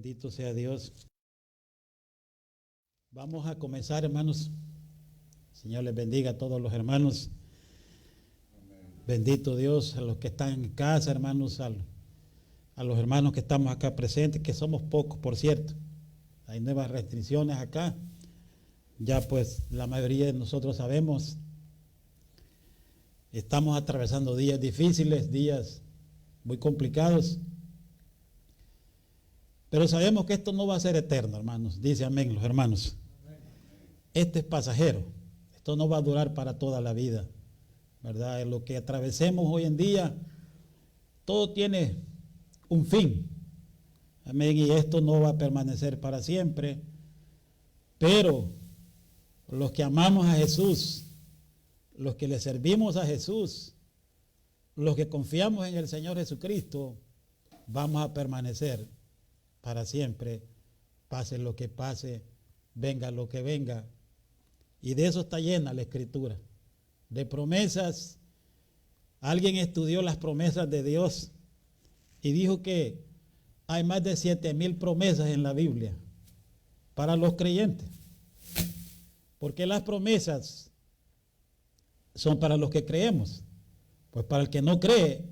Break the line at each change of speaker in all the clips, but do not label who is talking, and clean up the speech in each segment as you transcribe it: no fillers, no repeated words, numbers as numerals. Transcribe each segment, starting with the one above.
Bendito sea Dios. Vamos a comenzar, hermanos. Señor les bendiga a todos los hermanos. Bendito Dios, a los que están en casa, hermanos, a los hermanos que estamos acá presentes, que somos pocos, por cierto. Hay nuevas restricciones acá. Ya pues la mayoría de nosotros sabemos. Estamos atravesando días difíciles, días muy complicados. Pero sabemos que esto no va a ser eterno, hermanos. Dice amén los hermanos. Este es pasajero. Esto no va a durar para toda la vida, ¿verdad? Lo que atravesemos hoy en día, todo tiene un fin. Amén. Y esto no va a permanecer para siempre. Pero los que amamos a Jesús, los que le servimos a Jesús, los que confiamos en el Señor Jesucristo, vamos a permanecer para siempre, pase lo que pase, venga lo que venga. Y de eso está llena la Escritura, de promesas. Alguien estudió las promesas de Dios y dijo que hay más de 7,000 promesas en la Biblia para los creyentes. Porque las promesas son para los que creemos. Pues para el que no cree,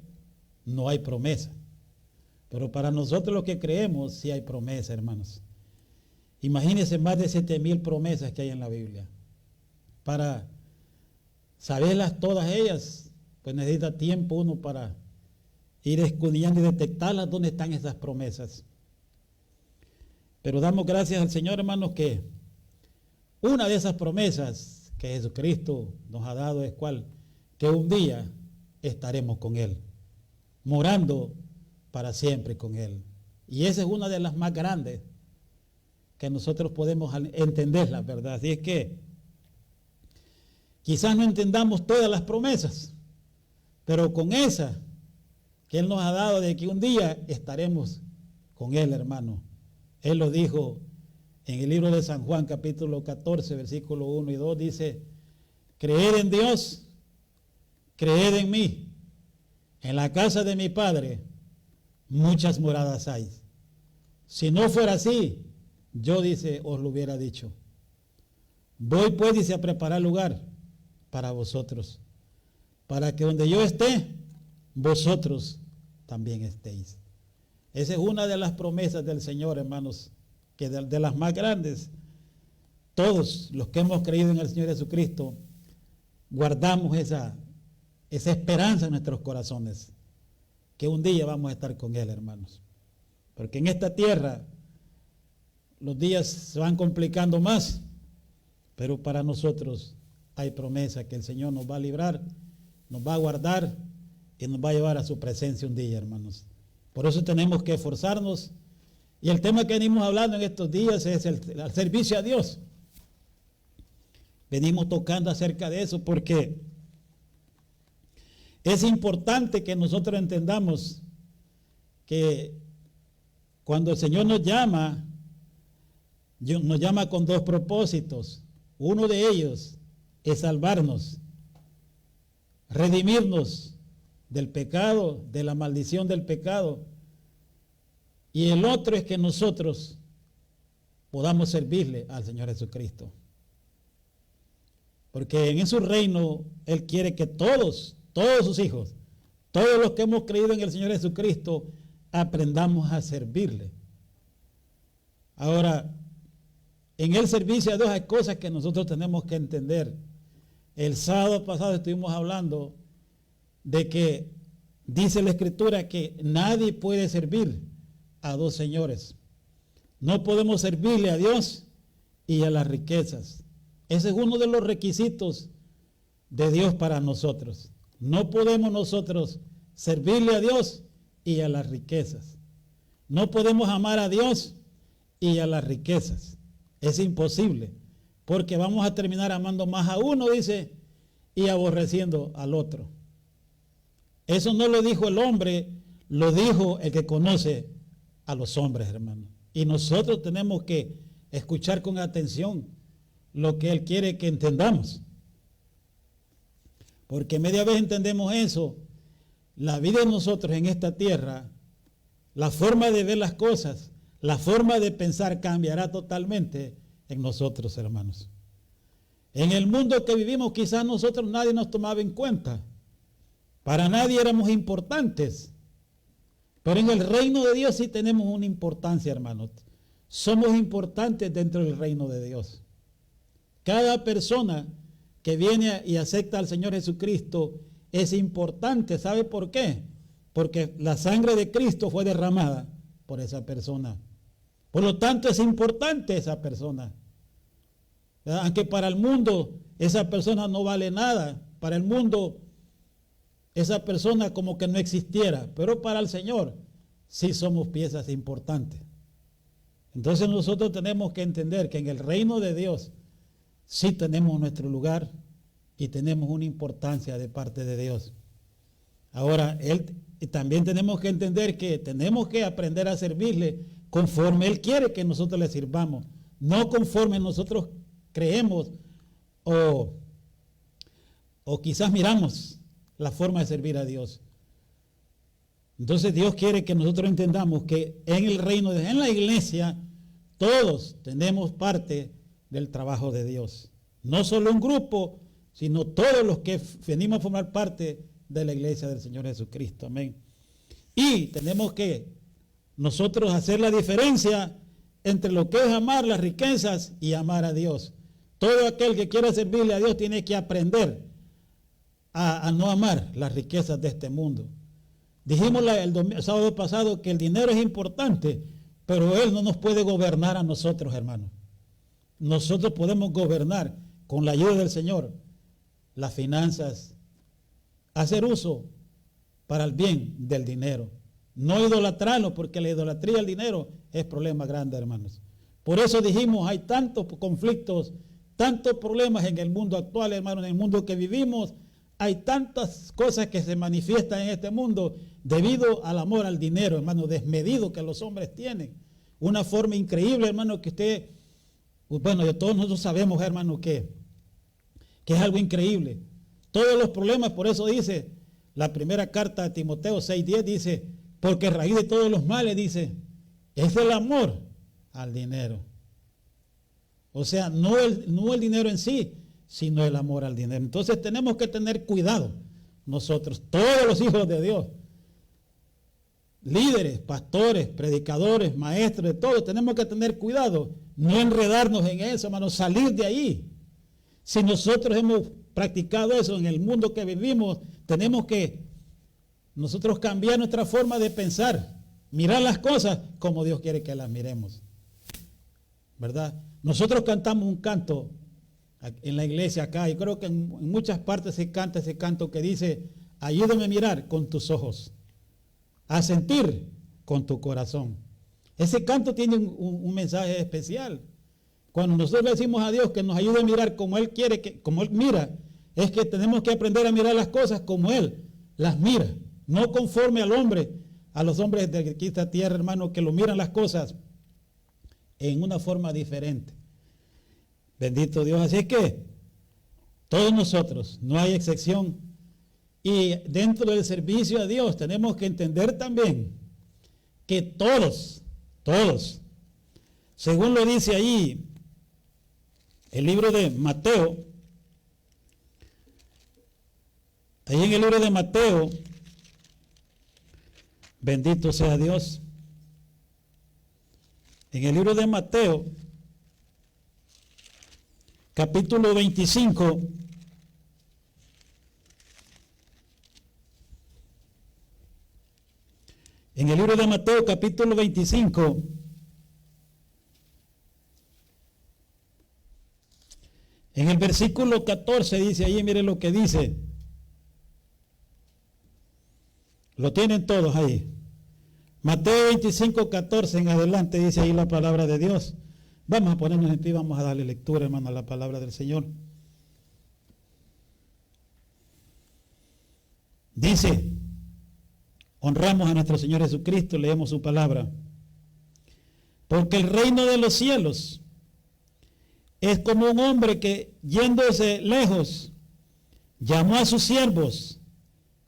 no hay promesa. Pero para nosotros los que creemos, sí hay promesa, hermanos. Imagínense más de 7,000 promesas que hay en la Biblia. Para saberlas todas ellas, pues necesita tiempo uno para ir escudriñando y detectarlas dónde están esas promesas. Pero damos gracias al Señor, hermanos, que una de esas promesas que Jesucristo nos ha dado es cuál, que un día estaremos con Él, morando para siempre con Él. Y esa es una de las más grandes que nosotros podemos entender, la verdad. Así es que quizás no entendamos todas las promesas, pero con esa que Él nos ha dado de que un día estaremos con Él, hermano. Él lo dijo en el libro de San Juan, capítulo 14, versículo 1 y 2, dice: creed en Dios, creed en mí. En la casa de mi Padre muchas moradas hay. Si no fuera así, yo, dice, os lo hubiera dicho. Voy pues, dice, a preparar lugar para vosotros, para que donde yo esté, vosotros también estéis. Esa es una de las promesas del Señor, hermanos, que de las más grandes. Todos los que hemos creído en el Señor Jesucristo, guardamos esa esperanza en nuestros corazones, que un día vamos a estar con Él, hermanos. Porque en esta tierra los días se van complicando más, pero para nosotros hay promesa que el Señor nos va a librar, nos va a guardar y nos va a llevar a su presencia un día, hermanos. Por eso tenemos que esforzarnos. Y el tema que venimos hablando en estos días es el servicio a Dios. Venimos tocando acerca de eso porque es importante que nosotros entendamos que cuando el Señor nos llama con dos propósitos. Uno de ellos es salvarnos, redimirnos del pecado, de la maldición del pecado. Y el otro es que nosotros podamos servirle al Señor Jesucristo. Porque en su reino Él quiere que todos sus hijos, todos los que hemos creído en el Señor Jesucristo, aprendamos a servirle. Ahora, en el servicio a Dios hay cosas que nosotros tenemos que entender. El sábado pasado estuvimos hablando de que dice la Escritura que nadie puede servir a dos señores. No podemos servirle a Dios y a las riquezas. Ese es uno de los requisitos de Dios para nosotros. No podemos nosotros servirle a Dios y a las riquezas. No podemos amar a Dios y a las riquezas. Es imposible, porque vamos a terminar amando más a uno, dice, y aborreciendo al otro. Eso no lo dijo el hombre, lo dijo el que conoce a los hombres, hermanos. Y nosotros tenemos que escuchar con atención lo que Él quiere que entendamos. Porque media vez entendemos eso, la vida de nosotros en esta tierra, la forma de ver las cosas, la forma de pensar cambiará totalmente en nosotros, hermanos. En el mundo que vivimos, quizás nosotros nadie nos tomaba en cuenta. Para nadie éramos importantes. Pero en el reino de Dios sí tenemos una importancia, hermanos. Somos importantes dentro del reino de Dios. Cada persona que viene y acepta al Señor Jesucristo es importante. ¿Sabe por qué? Porque la sangre de Cristo fue derramada por esa persona. Por lo tanto, es importante esa persona. ¿Verdad? Aunque para el mundo esa persona no vale nada. Para el mundo esa persona como que no existiera. Pero para el Señor sí somos piezas importantes. Entonces nosotros tenemos que entender que en el reino de Dios sí tenemos nuestro lugar y tenemos una importancia de parte de Dios. Ahora, también tenemos que entender que tenemos que aprender a servirle conforme Él quiere que nosotros le sirvamos, no conforme nosotros creemos o quizás miramos la forma de servir a Dios. Entonces Dios quiere que nosotros entendamos que en el reino de Dios, en la iglesia, todos tenemos parte del trabajo de Dios. No solo un grupo, sino todos los que venimos a formar parte de la iglesia del Señor Jesucristo. Amén. Y tenemos que nosotros hacer la diferencia entre lo que es amar las riquezas y amar a Dios. Todo aquel que quiera servirle a Dios tiene que aprender a no amar las riquezas de este mundo. Dijimos el sábado pasado que el dinero es importante, pero él no nos puede gobernar a nosotros, hermanos. Nosotros podemos gobernar con la ayuda del Señor las finanzas, hacer uso para el bien del dinero. No idolatrarlo, porque la idolatría del dinero es problema grande, hermanos. Por eso dijimos, hay tantos conflictos, tantos problemas en el mundo actual, hermanos, en el mundo que vivimos. Hay tantas cosas que se manifiestan en este mundo debido al amor al dinero, hermano, desmedido que los hombres tienen. Una forma increíble, hermano, que usted, bueno, todos nosotros sabemos, hermano, que es algo increíble. Todos los problemas, por eso dice la primera carta de Timoteo 6:10, dice, porque raíz de todos los males, dice, es el amor al dinero. O sea, no el dinero en sí, sino el amor al dinero. Entonces tenemos que tener cuidado nosotros, todos los hijos de Dios, líderes, pastores, predicadores, maestros, de todo, tenemos que tener cuidado, no enredarnos en eso, hermanos, salir de ahí. Si nosotros hemos practicado eso en el mundo que vivimos, tenemos que nosotros cambiar nuestra forma de pensar, mirar las cosas como Dios quiere que las miremos, ¿verdad? Nosotros cantamos un canto en la iglesia acá, y creo que en muchas partes se canta ese canto que dice, ayúdame a mirar con tus ojos, a sentir con tu corazón. Ese canto tiene un mensaje especial. Cuando nosotros le decimos a Dios que nos ayude a mirar como Él quiere, como Él mira, es que tenemos que aprender a mirar las cosas como Él las mira, no conforme al hombre, a los hombres de esta tierra, hermano, que lo miran las cosas en una forma diferente. Bendito Dios. Así es que todos nosotros, no hay excepción, y dentro del servicio a Dios tenemos que entender también que todos, según lo dice ahí el libro de Mateo, ahí en el libro de Mateo, bendito sea Dios, en el libro de Mateo, capítulo 25, en el libro de Mateo, capítulo 25, en el versículo 14 dice, ahí mire lo que dice, lo tienen todos ahí, Mateo 25, 14 en adelante dice ahí la palabra de Dios. Vamos a ponernos en pie, vamos a darle lectura, hermano, a la palabra del Señor. Dice, honramos a nuestro Señor Jesucristo, leemos su palabra. Porque el reino de los cielos es como un hombre que, yéndose lejos, llamó a sus siervos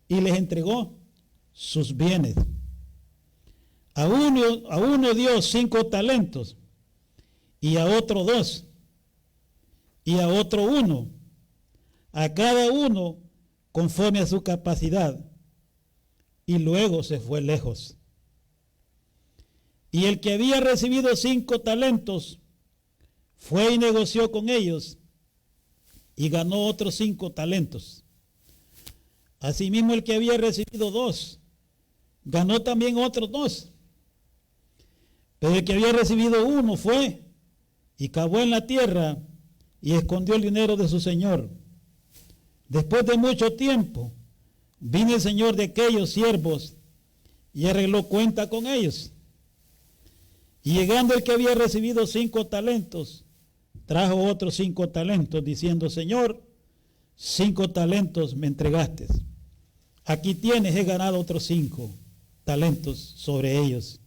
y les entregó sus bienes. A uno dio 5 talentos, y a otro 2, y a otro 1, a cada uno conforme a su capacidad, y luego se fue lejos. Y el que había recibido 5 talentos fue y negoció con ellos y ganó otros 5 talentos. Asimismo, el que había recibido 2 ganó también otros 2. Pero el que había recibido 1 fue y cavó en la tierra y escondió el dinero de su señor. Después de mucho tiempo, vino el señor de aquellos siervos y arregló cuenta con ellos. Y llegando el que había recibido 5 talentos, trajo otros 5 talentos, diciendo: Señor, 5 talentos me entregaste. Aquí tienes, he ganado otros 5 talentos sobre ellos.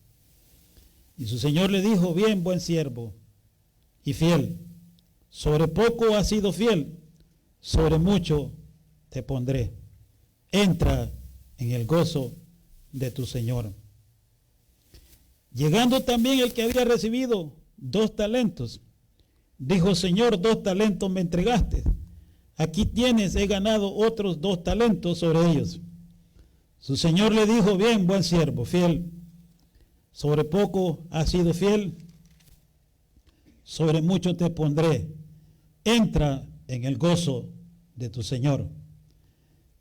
Y su señor le dijo: bien, buen siervo y fiel, sobre poco has sido fiel, sobre mucho te pondré. Entra en el gozo de tu señor. Llegando también el que había recibido 2 talentos, dijo: Señor, 2 talentos me entregaste. Aquí tienes, he ganado otros 2 talentos sobre ellos. Su señor le dijo: bien, buen siervo, fiel, sobre poco has sido fiel, sobre mucho te pondré. Entra en el gozo de tu señor.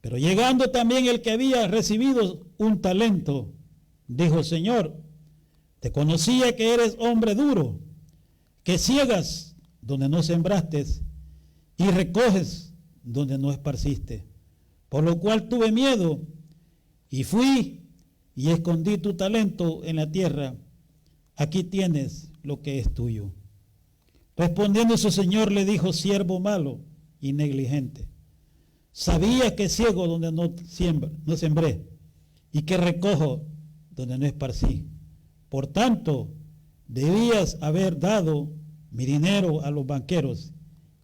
Pero llegando también el que había recibido 1 talento, dijo: Señor, te conocía que eres hombre duro, que ciegas donde no sembraste y recoges donde no esparciste. Por lo cual tuve miedo y fui y escondí tu talento en la tierra. Aquí tienes lo que es tuyo. Respondiendo su señor le dijo: siervo malo y negligente, sabías que ciego donde no sembré y que recojo donde no esparcí. Por tanto, debías haber dado mi dinero a los banqueros,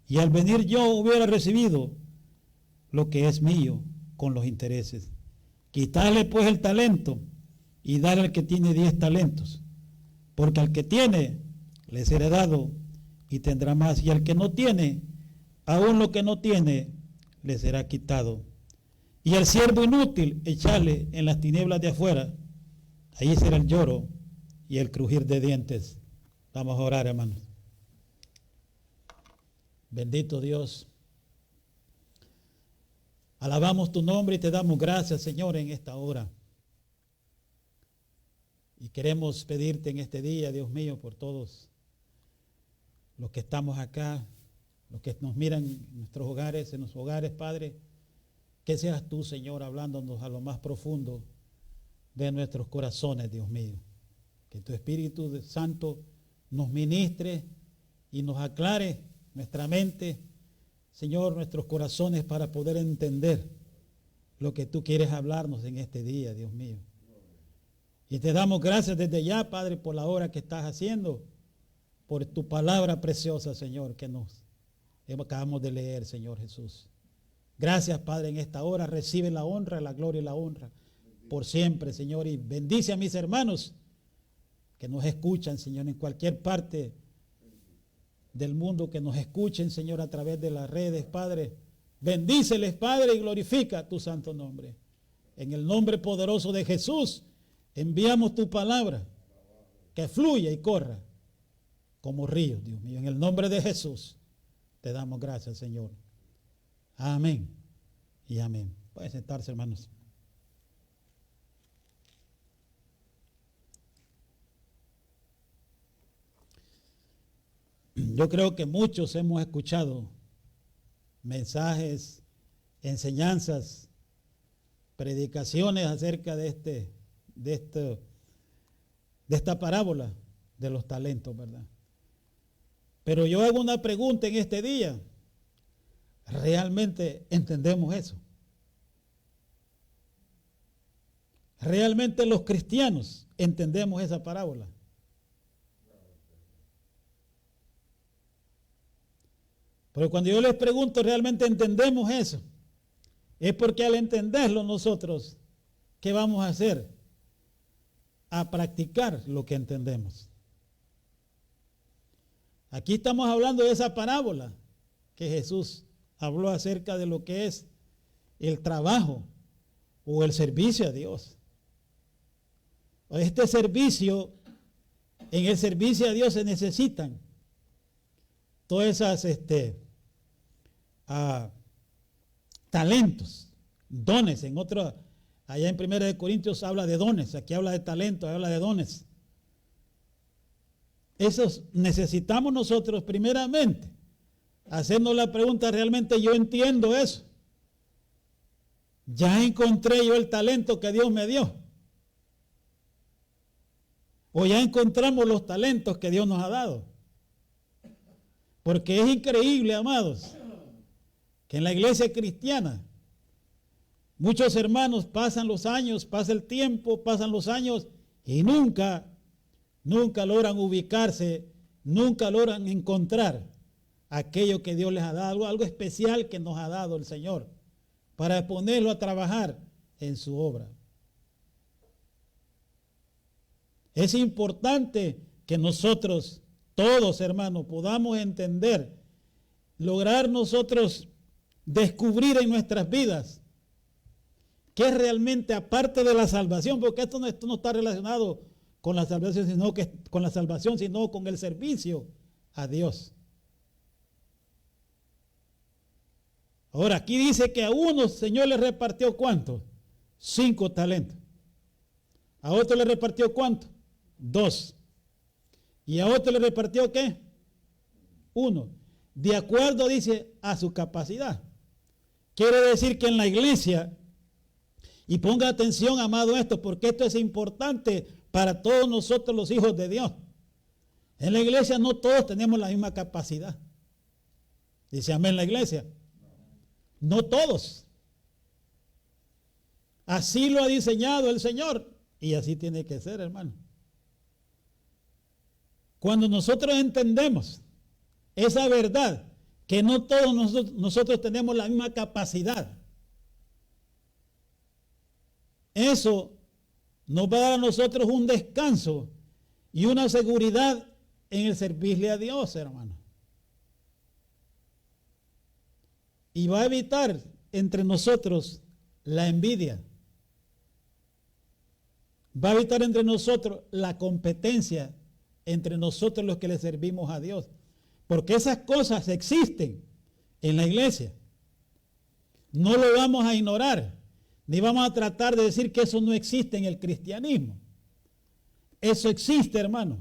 y al venir yo hubiera recibido lo que es mío con los intereses. Quitarle pues el talento y darle al que tiene 10 talentos, porque al que tiene le será dado y tendrá más, y al que no tiene, aún lo que no tiene le será quitado. Y al siervo inútil echarle en las tinieblas de afuera, ahí será el lloro y el crujir de dientes. Vamos a orar, hermanos. Bendito Dios, alabamos tu nombre y te damos gracias, Señor, en esta hora. Y queremos pedirte en este día, Dios mío, por todos los que estamos acá, los que nos miran en nuestros hogares, Padre, que seas tú, Señor, hablándonos a lo más profundo de nuestros corazones, Dios mío. Que tu Espíritu Santo nos ministre y nos aclare nuestra mente, Señor, nuestros corazones, para poder entender lo que tú quieres hablarnos en este día, Dios mío. Y te damos gracias desde ya, Padre, por la obra que estás haciendo, por tu palabra preciosa, Señor, que nos acabamos de leer, Señor Jesús. Gracias, Padre, en esta hora. Recibe la honra, la gloria y la honra por siempre, Señor. Y bendice a mis hermanos que nos escuchan, Señor, en cualquier parte del mundo, que nos escuchen, Señor, a través de las redes, Padre. Bendíceles, Padre, y glorifica tu santo nombre. En el nombre poderoso de Jesús, enviamos tu palabra, que fluya y corra como río, Dios mío. En el nombre de Jesús, te damos gracias, Señor. Amén y amén. Pueden sentarse, hermanos. Yo creo que muchos hemos escuchado mensajes, enseñanzas, predicaciones acerca de esta parábola de los talentos, ¿verdad? Pero yo hago una pregunta en este día. ¿Realmente entendemos eso? ¿Realmente los cristianos entendemos esa parábola? Pero cuando yo les pregunto, ¿realmente entendemos eso? Es porque al entenderlo nosotros, ¿qué vamos a hacer? a practicar lo que entendemos. Aquí estamos hablando de esa parábola que Jesús habló acerca de lo que es el trabajo o el servicio a Dios. Este servicio, en el servicio a Dios se necesitan todas esas talentos, dones. En otro, allá en 1 Corintios habla de dones, aquí habla de talentos, habla de dones. Esos necesitamos nosotros primeramente hacernos la pregunta, ¿realmente yo entiendo eso? ¿Ya encontré yo el talento que Dios me dio? ¿O ya encontramos los talentos que Dios nos ha dado? Porque es increíble, amados, que en la iglesia cristiana muchos hermanos pasan los años, pasa el tiempo, pasan los años y nunca logran ubicarse, nunca logran encontrar aquello que Dios les ha dado, algo especial que nos ha dado el Señor, para ponerlo a trabajar en su obra. Es importante que nosotros, todos hermanos, podamos entender, lograr nosotros descubrir en nuestras vidas qué es realmente, aparte de la salvación, porque esto no está relacionado con la salvación, sino con el servicio a Dios. Ahora, aquí dice que a uno el Señor le repartió ¿cuánto? 5 talentos. A otro le repartió ¿cuánto? 2. Y a otro le repartió ¿qué? 1. De acuerdo, dice, a su capacidad. Quiere decir que en la iglesia, y ponga atención, amado, esto, porque esto es importante para todos nosotros los hijos de Dios. En la iglesia no todos tenemos la misma capacidad. Dice amén la iglesia. No todos. Así lo ha diseñado el Señor y así tiene que ser, hermano. Cuando nosotros entendemos esa verdad, que no todos nosotros tenemos la misma capacidad, eso nos va a dar a nosotros un descanso y una seguridad en el servirle a Dios, hermano. Y va a evitar entre nosotros la envidia. Va a evitar entre nosotros la competencia entre nosotros los que le servimos a Dios. Porque esas cosas existen en la iglesia. No lo vamos a ignorar, ni vamos a tratar de decir que eso no existe en el cristianismo. Eso existe, hermano.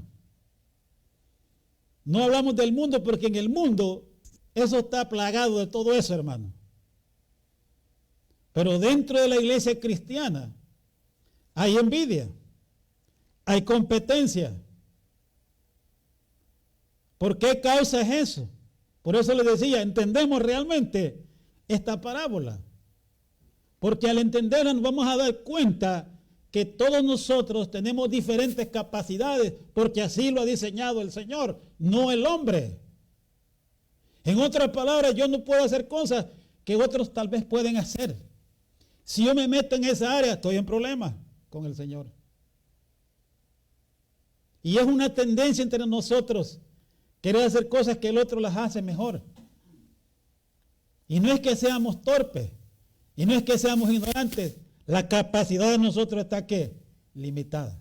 No hablamos del mundo porque en el mundo eso está plagado de todo eso, hermano. Pero dentro de la iglesia cristiana hay envidia, hay competencia. ¿Por qué causa es eso? Por eso les decía, entendemos realmente esta parábola. Porque al entenderla nos vamos a dar cuenta que todos nosotros tenemos diferentes capacidades, porque así lo ha diseñado el Señor, no el hombre. En otras palabras, yo no puedo hacer cosas que otros tal vez pueden hacer. Si yo me meto en esa área, estoy en problemas con el Señor. Y es una tendencia entre nosotros querer hacer cosas que el otro las hace mejor. Y no es que seamos torpes, y no es que seamos ignorantes. La capacidad de nosotros está ¿qué? Limitada.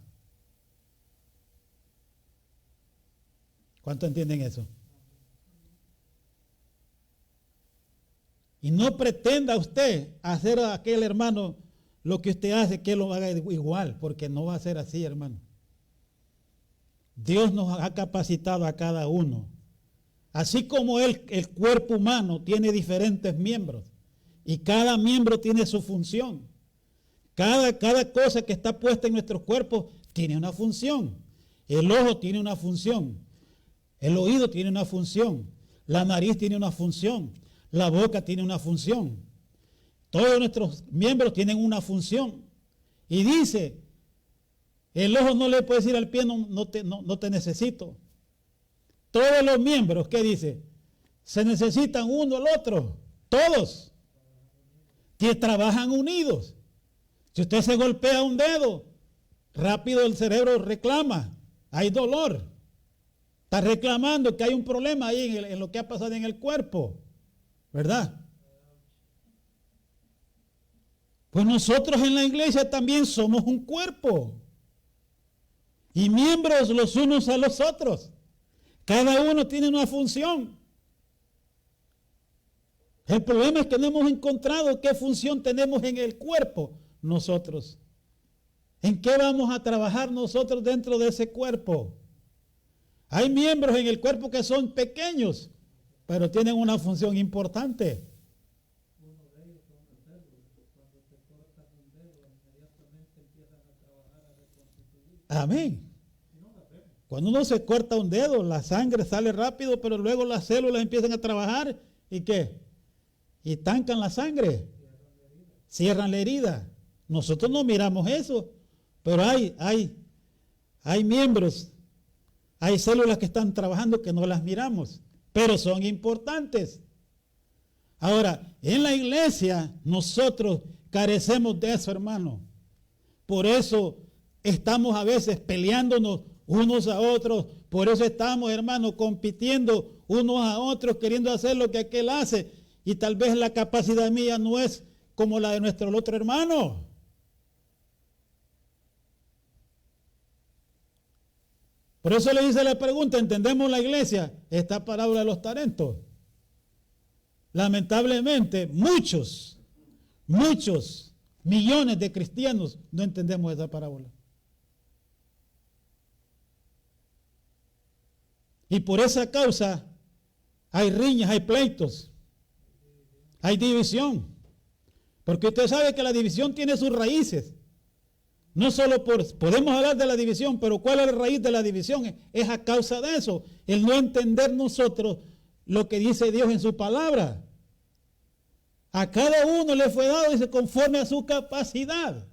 ¿Cuánto entienden eso? Y no pretenda usted hacer a aquel hermano lo que usted hace, que lo haga igual, porque no va a ser así, hermano. Dios nos ha capacitado a cada uno. Así como el cuerpo humano tiene diferentes miembros y cada miembro tiene su función. Cada cosa que está puesta en nuestros cuerpos tiene una función. El ojo tiene una función. El oído tiene una función. La nariz tiene una función. La boca tiene una función. Todos nuestros miembros tienen una función. Y dice, el ojo no le puede decir al pie, no te necesito. Todos los miembros, ¿qué dice? Se necesitan uno al otro. Todos. Que trabajan unidos. Si usted se golpea un dedo, rápido el cerebro reclama, hay dolor. Está reclamando que hay un problema ahí en lo que ha pasado en el cuerpo, ¿verdad? Pues nosotros en la iglesia también somos un cuerpo y miembros los unos a los otros. Cada uno tiene una función. El problema es que no hemos encontrado qué función tenemos en el cuerpo nosotros. ¿En qué vamos a trabajar nosotros dentro de ese cuerpo? Hay miembros en el cuerpo que son pequeños, pero tienen una función importante. Amén. Cuando uno se corta un dedo, la sangre sale rápido, pero luego las células empiezan a trabajar y ¿qué? Y tancan la sangre, cierran la herida. Nosotros no miramos eso, pero hay miembros, hay células que están trabajando que no las miramos, pero son importantes. Ahora, en la iglesia nosotros carecemos de eso, hermano. Por eso estamos a veces peleándonos unos a otros. Por eso estamos, hermano, compitiendo unos a otros, queriendo hacer lo que aquel hace. Y tal vez la capacidad mía no es como la de nuestro otro hermano. Por eso le hice la pregunta, ¿entendemos la iglesia? Esta parábola de los talentos. Lamentablemente, muchos millones de cristianos no entendemos esa parábola. Y por esa causa hay riñas, hay pleitos, hay división. Porque usted sabe que la división tiene sus raíces. No solo podemos hablar de la división, pero ¿cuál es la raíz de la división? Es a causa de eso, el no entender nosotros lo que dice Dios en su palabra. A cada uno le fue dado, dice, conforme a su capacidad.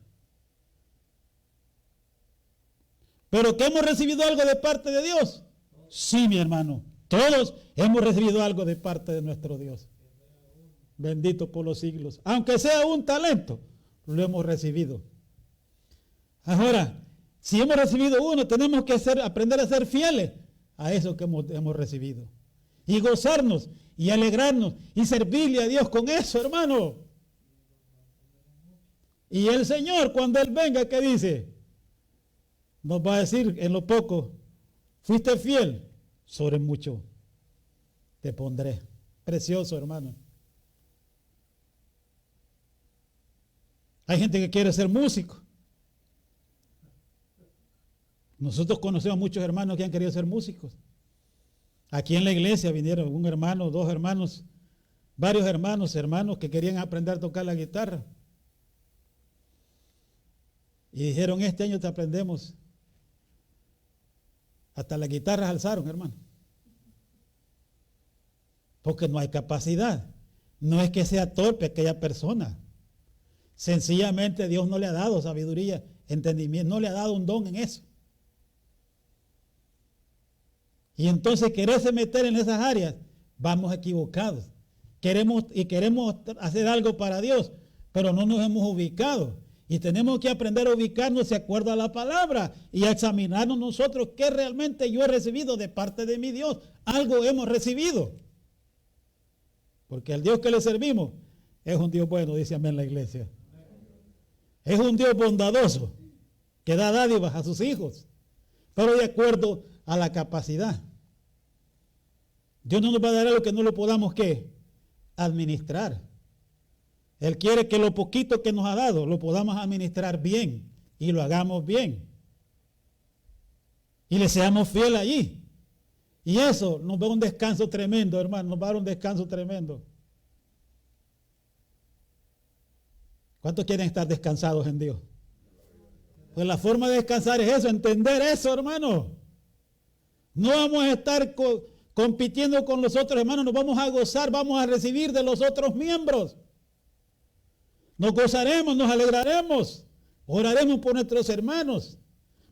¿Pero que hemos recibido algo de parte de Dios? Sí, mi hermano, todos hemos recibido algo de parte de nuestro Dios. Bendito por los siglos. Aunque sea un talento, lo hemos recibido. Ahora, si hemos recibido uno, tenemos que aprender a ser fieles a eso que hemos recibido. Y gozarnos y alegrarnos y servirle a Dios con eso, hermano. Y el Señor, cuando Él venga, ¿qué dice? Nos va a decir en lo poco, fuiste fiel, sobre mucho te pondré. Precioso, hermano. Hay gente que quiere ser músico. Nosotros conocemos muchos hermanos que han querido ser músicos. Aquí en la iglesia vinieron un hermano, dos hermanos, varios hermanos que querían aprender a tocar la guitarra. Y dijeron, este año te aprendemos. Hasta las guitarras alzaron, hermano. Porque no hay capacidad. No es que sea torpe aquella persona. Sencillamente Dios no le ha dado sabiduría, entendimiento, no le ha dado un don en eso. Y entonces quererse meter en esas áreas, vamos equivocados. Queremos hacer algo para Dios, pero no nos hemos ubicado. Y tenemos que aprender a ubicarnos de acuerdo a la palabra y a examinarnos nosotros qué realmente yo he recibido de parte de mi Dios. Algo hemos recibido. Porque el Dios que le servimos es un Dios bueno, dice amén la iglesia. Es un Dios bondadoso que da dádivas a sus hijos, pero de acuerdo a la capacidad. Dios no nos va a dar algo que no lo podamos, ¿qué? Administrar. Él quiere que lo poquito que nos ha dado lo podamos administrar bien y lo hagamos bien. Y le seamos fieles allí. Y eso nos da un descanso tremendo, hermano, nos va a dar un descanso tremendo. ¿Cuántos quieren estar descansados en Dios? Pues la forma de descansar es eso, entender eso, hermano. No vamos a estar compitiendo con los otros hermanos, nos vamos a gozar, vamos a recibir de los otros miembros. Nos gozaremos, nos alegraremos, oraremos por nuestros hermanos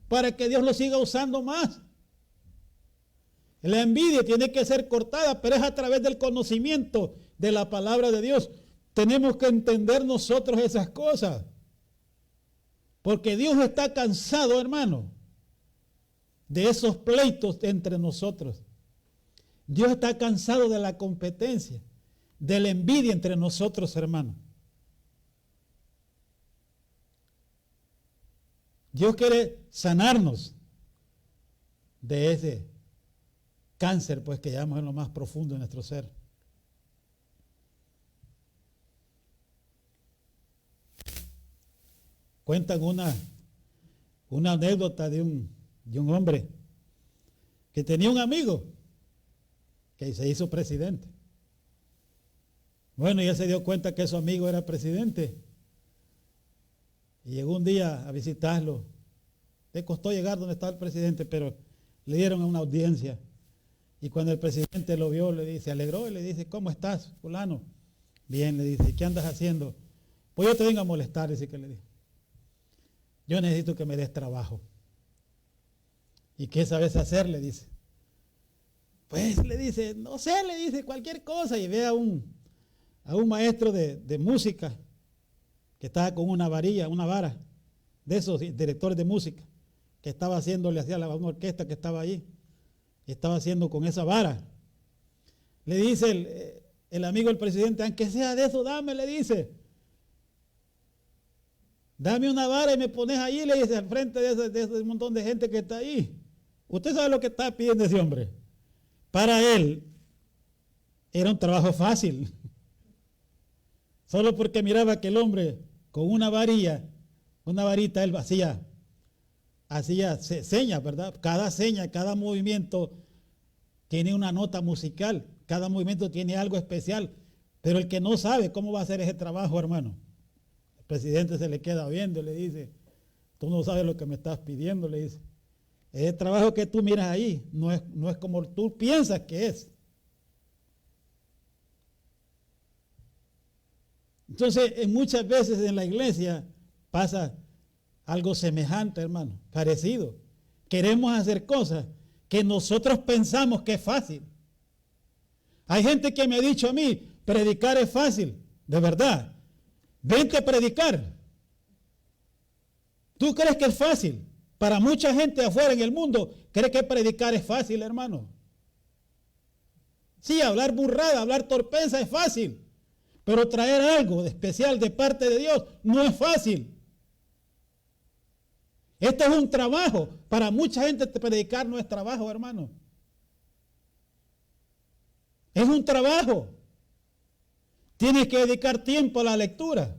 para que Dios los siga usando más. La envidia tiene que ser cortada, pero es a través del conocimiento de la palabra de Dios. Tenemos que entender nosotros esas cosas. Porque Dios está cansado, hermano, de esos pleitos entre nosotros. Dios está cansado de la competencia, de la envidia entre nosotros, hermano. Dios quiere sanarnos de ese cáncer, pues, que llevamos en lo más profundo de nuestro ser. Cuentan una anécdota de un hombre que tenía un amigo que se hizo presidente. Bueno, y él se dio cuenta que su amigo era presidente. Y llegó un día a visitarlo. Le costó llegar donde estaba el presidente, pero le dieron una audiencia. Y cuando el presidente lo vio, le dice, se alegró y le dice, ¿cómo estás, fulano? Bien, le dice, ¿qué andas haciendo? Pues yo te vengo a molestar, dice que le dijo. Yo necesito que me des trabajo. ¿Y qué sabes hacer? Le dice. Pues le dice, no sé, le dice cualquier cosa. Y ve a un maestro de música que estaba con una vara, de esos directores de música, que estaba haciéndole hacia una orquesta que estaba allí. Y estaba haciendo con esa vara. Le dice el amigo del presidente, aunque sea de eso, dame, le dice. Dame una vara y me pones ahí, le dice, al frente de ese montón de gente que está ahí. Usted sabe lo que está pidiendo ese hombre. Para él era un trabajo fácil. Solo porque miraba que el hombre con una varita, él hacía señas, ¿verdad? Cada seña, cada movimiento tiene una nota musical. Cada movimiento tiene algo especial. Pero el que no sabe cómo va a hacer ese trabajo, hermano, el presidente se le queda viendo y le dice, tú no sabes lo que me estás pidiendo, le dice. Ese trabajo que tú miras ahí no es como tú piensas que es. Entonces, muchas veces en la iglesia pasa algo semejante, hermano, parecido. Queremos hacer cosas que nosotros pensamos que es fácil. Hay gente que me ha dicho a mí, predicar es fácil, de verdad. Vente a predicar. ¿Tú crees que es fácil? Para mucha gente afuera en el mundo, cree que predicar es fácil, hermano. Sí, hablar burrada, hablar torpeza es fácil. Pero traer algo de especial de parte de Dios no es fácil. Este es un trabajo. Para mucha gente predicar no es trabajo, hermano. Es un trabajo. Tienes que dedicar tiempo a la lectura.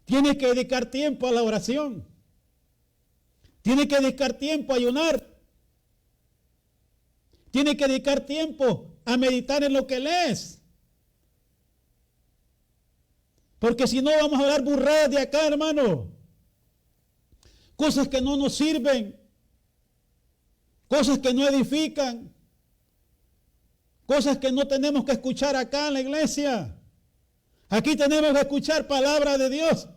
Tienes que dedicar tiempo a la oración. Tienes que dedicar tiempo a ayunar. Tienes que dedicar tiempo a meditar en lo que lees. Porque si no vamos a hablar burradas de acá, hermano. Cosas que no nos sirven. Cosas que no edifican. Cosas que no tenemos que escuchar acá en la iglesia. Aquí tenemos que escuchar palabra de Dios.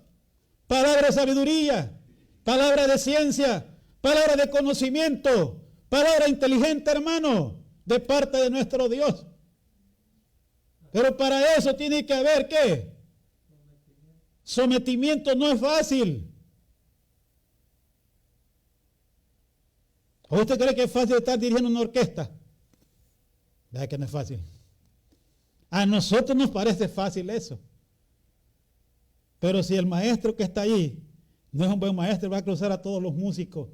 Palabra de sabiduría. Palabra de ciencia. Palabra de conocimiento. Palabra inteligente, hermano. De parte de nuestro Dios. Pero para eso tiene que haber, ¿qué? Sometimiento. No es fácil. ¿O usted cree que es fácil estar dirigiendo una orquesta? Vea que no es fácil. A nosotros nos parece fácil eso. Pero si el maestro que está allí no es un buen maestro, va a cruzar a todos los músicos.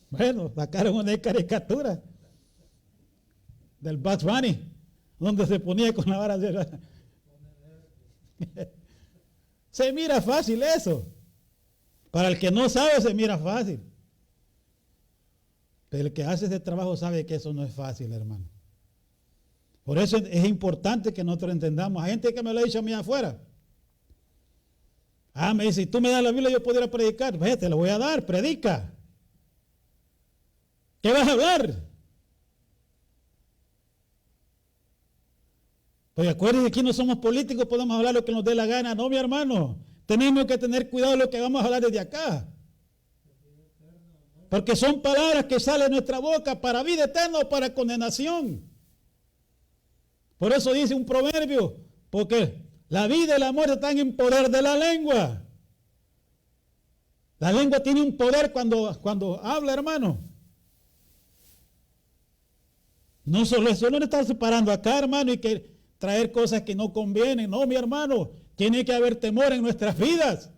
Bueno, sacaron una caricatura del Bugs Bunny, donde se ponía con la vara de... Se mira fácil eso. Para el que no sabe, se mira fácil. Pero el que hace ese trabajo sabe que eso no es fácil, hermano. Por eso es importante que nosotros entendamos. Hay gente que me lo ha dicho a mí afuera. Me dice, si tú me das la Biblia, yo pudiera predicar. Ve, te la voy a dar, predica. ¿Qué vas a hablar? Pues acuérdense que aquí no somos políticos, podemos hablar lo que nos dé la gana. No, mi hermano. Tenemos que tener cuidado de lo que vamos a hablar desde acá. Porque son palabras que salen de nuestra boca para vida eterna o para condenación. Por eso dice un proverbio, porque La vida y la muerte están en poder de la lengua. La lengua tiene un poder cuando habla, hermano. No solo eso, no le está separando acá, hermano, y que traer cosas que no convienen. No, mi hermano, tiene que haber temor en nuestras vidas.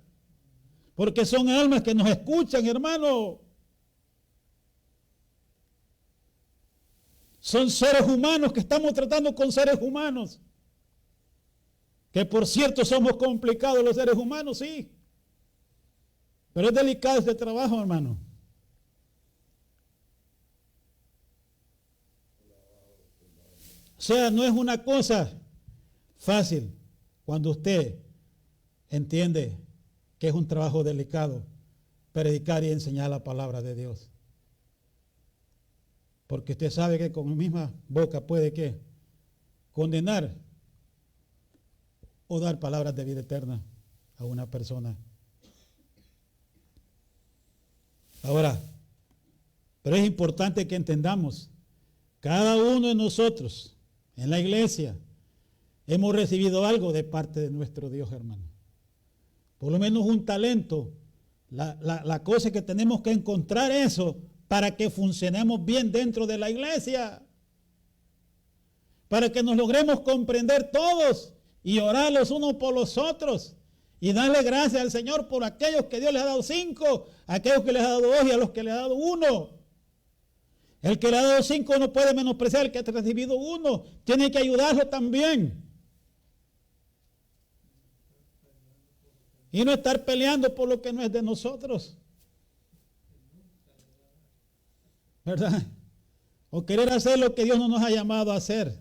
Porque son almas que nos escuchan, hermano. Son seres humanos que estamos tratando con seres humanos. Que por cierto somos complicados los seres humanos, sí. Pero es delicado este trabajo, hermano. O sea, no es una cosa fácil cuando usted entiende que es un trabajo delicado predicar y enseñar la palabra de Dios. Porque usted sabe que con la misma boca puede ¿qué? Condenar o dar palabras de vida eterna a una persona. Ahora, pero es importante que entendamos, cada uno de nosotros en la iglesia hemos recibido algo de parte de nuestro Dios, hermano. Por lo menos un talento. La cosa es que tenemos que encontrar eso para que funcionemos bien dentro de la iglesia. Para que nos logremos comprender todos y orar los unos por los otros. Y darle gracias al Señor por aquellos que Dios les ha dado 5, a aquellos que les ha dado 2 y a los que les ha dado 1. El que le ha dado 5 no puede menospreciar al que ha recibido 1. Tiene que ayudarlo también. Y no estar peleando por lo que no es de nosotros. ¿Verdad? O querer hacer lo que Dios no nos ha llamado a hacer.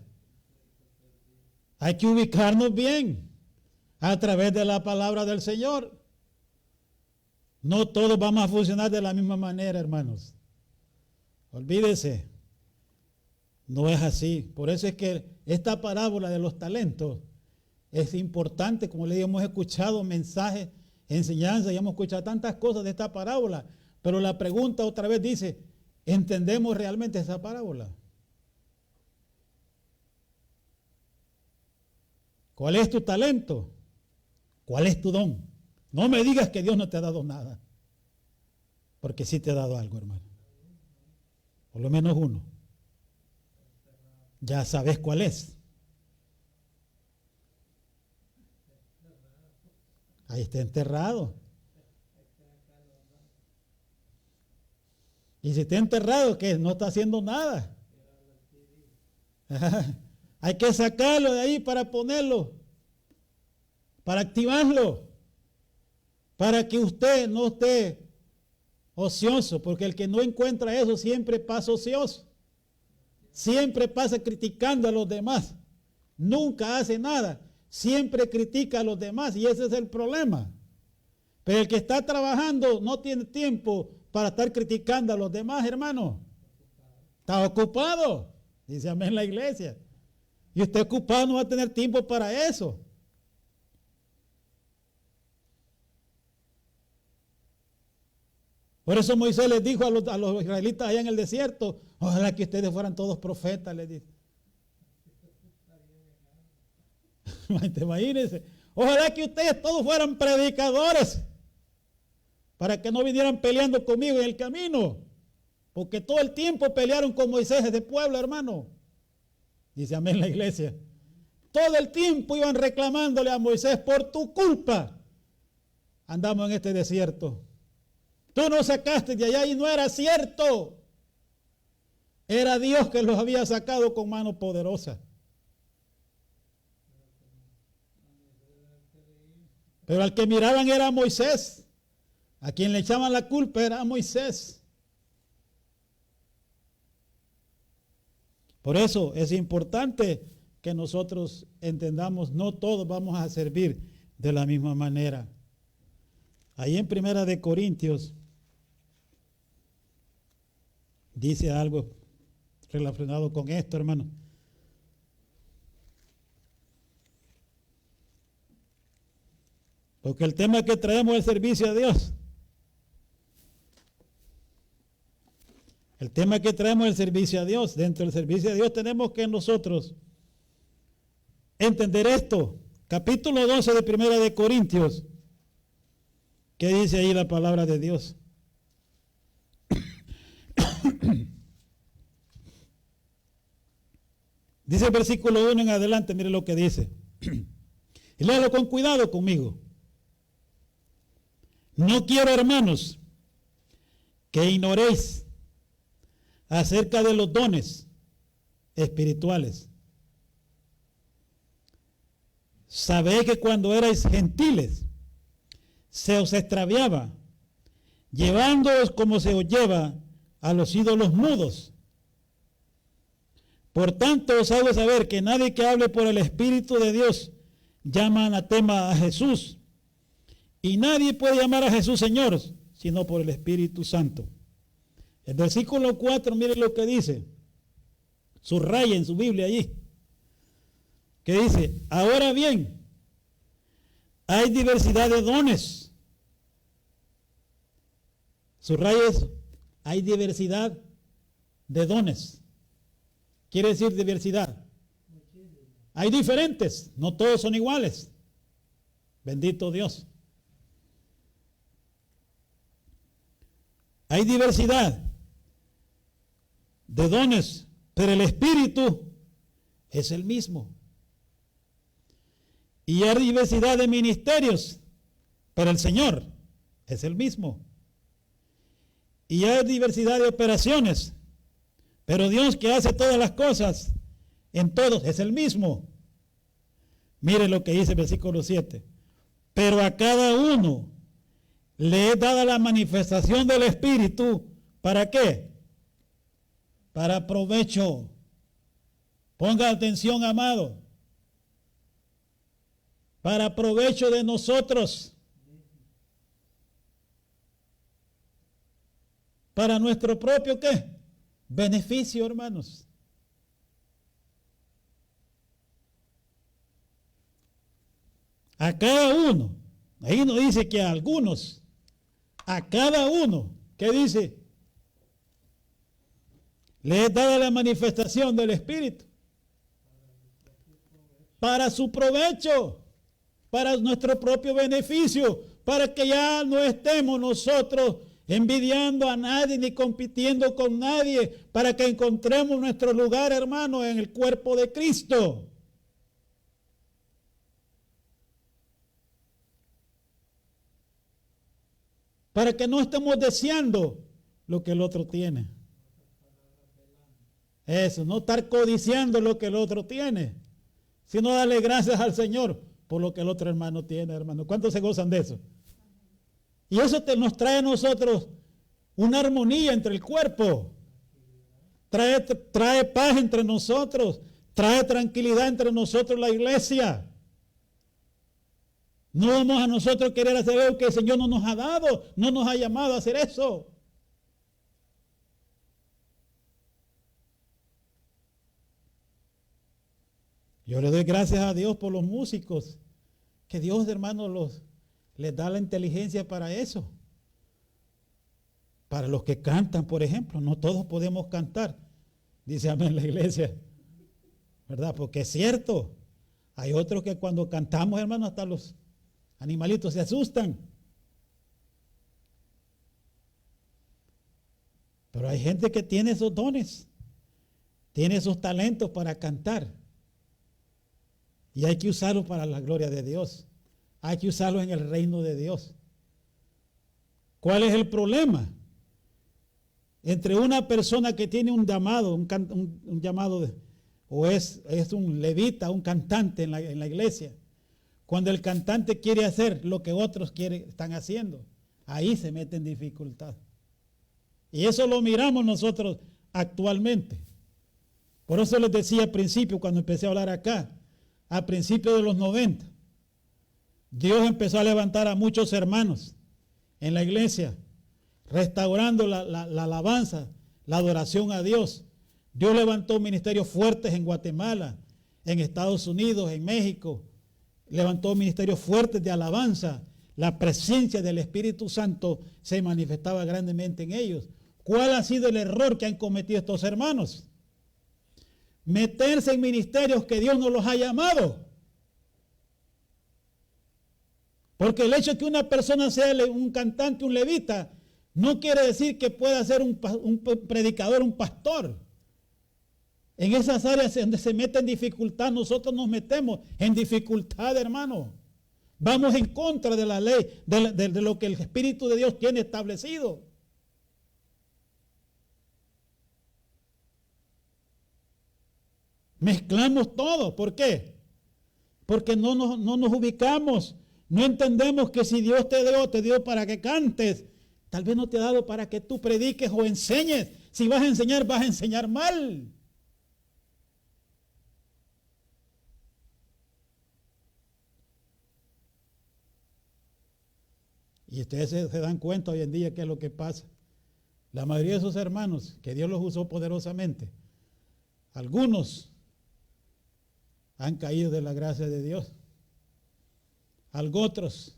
Hay que ubicarnos bien a través de la palabra del Señor. No todos vamos a funcionar de la misma manera, hermanos. Olvídese. No es así. Por eso es que esta parábola de los talentos es importante. Como le hemos escuchado mensajes, enseñanzas y hemos escuchado tantas cosas de esta parábola. Pero la pregunta otra vez dice, ¿entendemos realmente esa parábola? ¿Cuál es tu talento? ¿Cuál es tu don? No me digas que Dios no te ha dado nada. Porque sí te ha dado algo, hermano. Por lo menos uno. Ya sabes cuál es. Ahí está enterrado. Y si está enterrado, ¿qué? No está haciendo nada. Hay que sacarlo de ahí para ponerlo, para activarlo, para que usted no esté ocioso, porque el que no encuentra eso siempre pasa ocioso, siempre pasa criticando a los demás, nunca hace nada, siempre critica a los demás y ese es el problema. Pero el que está trabajando no tiene tiempo para estar criticando a los demás, hermano. Está ocupado, dice amén la iglesia. Y usted ocupado no va a tener tiempo para eso. Por eso Moisés les dijo a los israelitas allá en el desierto, ojalá que ustedes fueran todos profetas, les dice. Imagínense, ojalá que ustedes todos fueran predicadores, para que no vinieran peleando conmigo en el camino, porque todo el tiempo pelearon con Moisés ese pueblo, hermano. Dice amén la iglesia. Todo el tiempo iban reclamándole a Moisés, por tu culpa andamos en este desierto. Tú nos sacaste de allá y no era cierto. Era Dios que los había sacado con mano poderosa. Pero al que miraban era Moisés. A quien le echaban la culpa era Moisés. Por eso es importante que nosotros entendamos, no todos vamos a servir de la misma manera. Ahí en Primera de Corintios dice algo relacionado con esto, hermano. Porque el tema que traemos es el servicio a Dios. El tema que traemos es el servicio a Dios. Dentro del servicio a Dios tenemos que nosotros entender esto, capítulo 12 de Primera de Corintios. ¿Qué dice ahí la palabra de Dios? Dice el versículo 1 en adelante, mire lo que dice. Y léalo con cuidado conmigo. No quiero, hermanos, que ignoréis acerca de los dones espirituales. Sabéis que cuando erais gentiles, se os extraviaba, llevándoos como se os lleva a los ídolos mudos. Por tanto, os hago saber que nadie que hable por el Espíritu de Dios llama anatema a Jesús. Y nadie puede llamar a Jesús Señor, sino por el Espíritu Santo. El versículo 4, miren lo que dice. Subraya en su Biblia allí. Que dice, ahora bien, hay diversidad de dones. Subraya eso. Hay diversidad de dones. Quiere decir diversidad. Hay diferentes, no todos son iguales. Bendito Dios. Hay diversidad de dones, pero el Espíritu es el mismo. Y hay diversidad de ministerios, pero el Señor es el mismo. Y hay diversidad de operaciones, pero Dios que hace todas las cosas en todos es el mismo. Mire lo que dice el versículo 7. Pero a cada uno le es dada la manifestación del Espíritu. ¿Para qué? Para provecho. Ponga atención, amado. Para provecho de nosotros. Para nuestro propio ¿qué? Beneficio, hermanos. A cada uno. Ahí no dice que a algunos. A cada uno. ¿Qué dice? Le es dada la manifestación del Espíritu. Para su provecho. Para nuestro propio beneficio. Para que ya no estemos nosotros envidiando a nadie ni compitiendo con nadie, para que encontremos nuestro lugar, hermano, en el cuerpo de Cristo. Para que no estemos deseando lo que el otro tiene. Eso, no estar codiciando lo que el otro tiene, sino darle gracias al Señor por lo que el otro hermano tiene, hermano. ¿Cuántos se gozan de eso? Y eso nos trae a nosotros una armonía entre el cuerpo. Trae paz entre nosotros. Trae tranquilidad entre nosotros la iglesia. No vamos a nosotros querer hacer algo que el Señor no nos ha dado. No nos ha llamado a hacer eso. Yo le doy gracias a Dios por los músicos. Que Dios, hermano, les da la inteligencia para eso. Para los que cantan, por ejemplo, no todos podemos cantar, dice amén la iglesia, ¿verdad? Porque es cierto, hay otros que cuando cantamos, hermano, hasta los animalitos se asustan. Pero hay gente que tiene esos dones, tiene esos talentos para cantar. Y hay que usarlos para la gloria de Dios. Hay que usarlos en el reino de Dios. ¿Cuál es el problema? Entre una persona que tiene un llamado, o es un levita, un cantante en la iglesia, cuando el cantante quiere hacer lo que otros están haciendo, ahí se mete en dificultad. Y eso lo miramos nosotros actualmente. Por eso les decía al principio, cuando empecé a hablar acá, a principios de los 90, Dios empezó a levantar a muchos hermanos en la iglesia, restaurando la alabanza, la adoración a Dios. Dios levantó ministerios fuertes en Guatemala, en Estados Unidos, en México. Levantó ministerios fuertes de alabanza. La presencia del Espíritu Santo se manifestaba grandemente en ellos. ¿Cuál ha sido el error que han cometido estos hermanos? Meterse en ministerios que Dios no los ha llamado. Porque el hecho de que una persona sea un cantante, un levita, no quiere decir que pueda ser un predicador, un pastor. En esas áreas donde se mete en dificultad, nosotros nos metemos en dificultad, hermano. Vamos en contra de la ley, de lo que el Espíritu de Dios tiene establecido. Mezclamos todo. ¿Por qué? Porque no nos ubicamos. No entendemos que si Dios te dio para que cantes, tal vez no te ha dado para que tú prediques o enseñes. Si vas a enseñar mal. Y ustedes se dan cuenta hoy en día qué es lo que pasa. La mayoría de esos hermanos, que Dios los usó poderosamente, algunos han caído de la gracia de Dios. Otros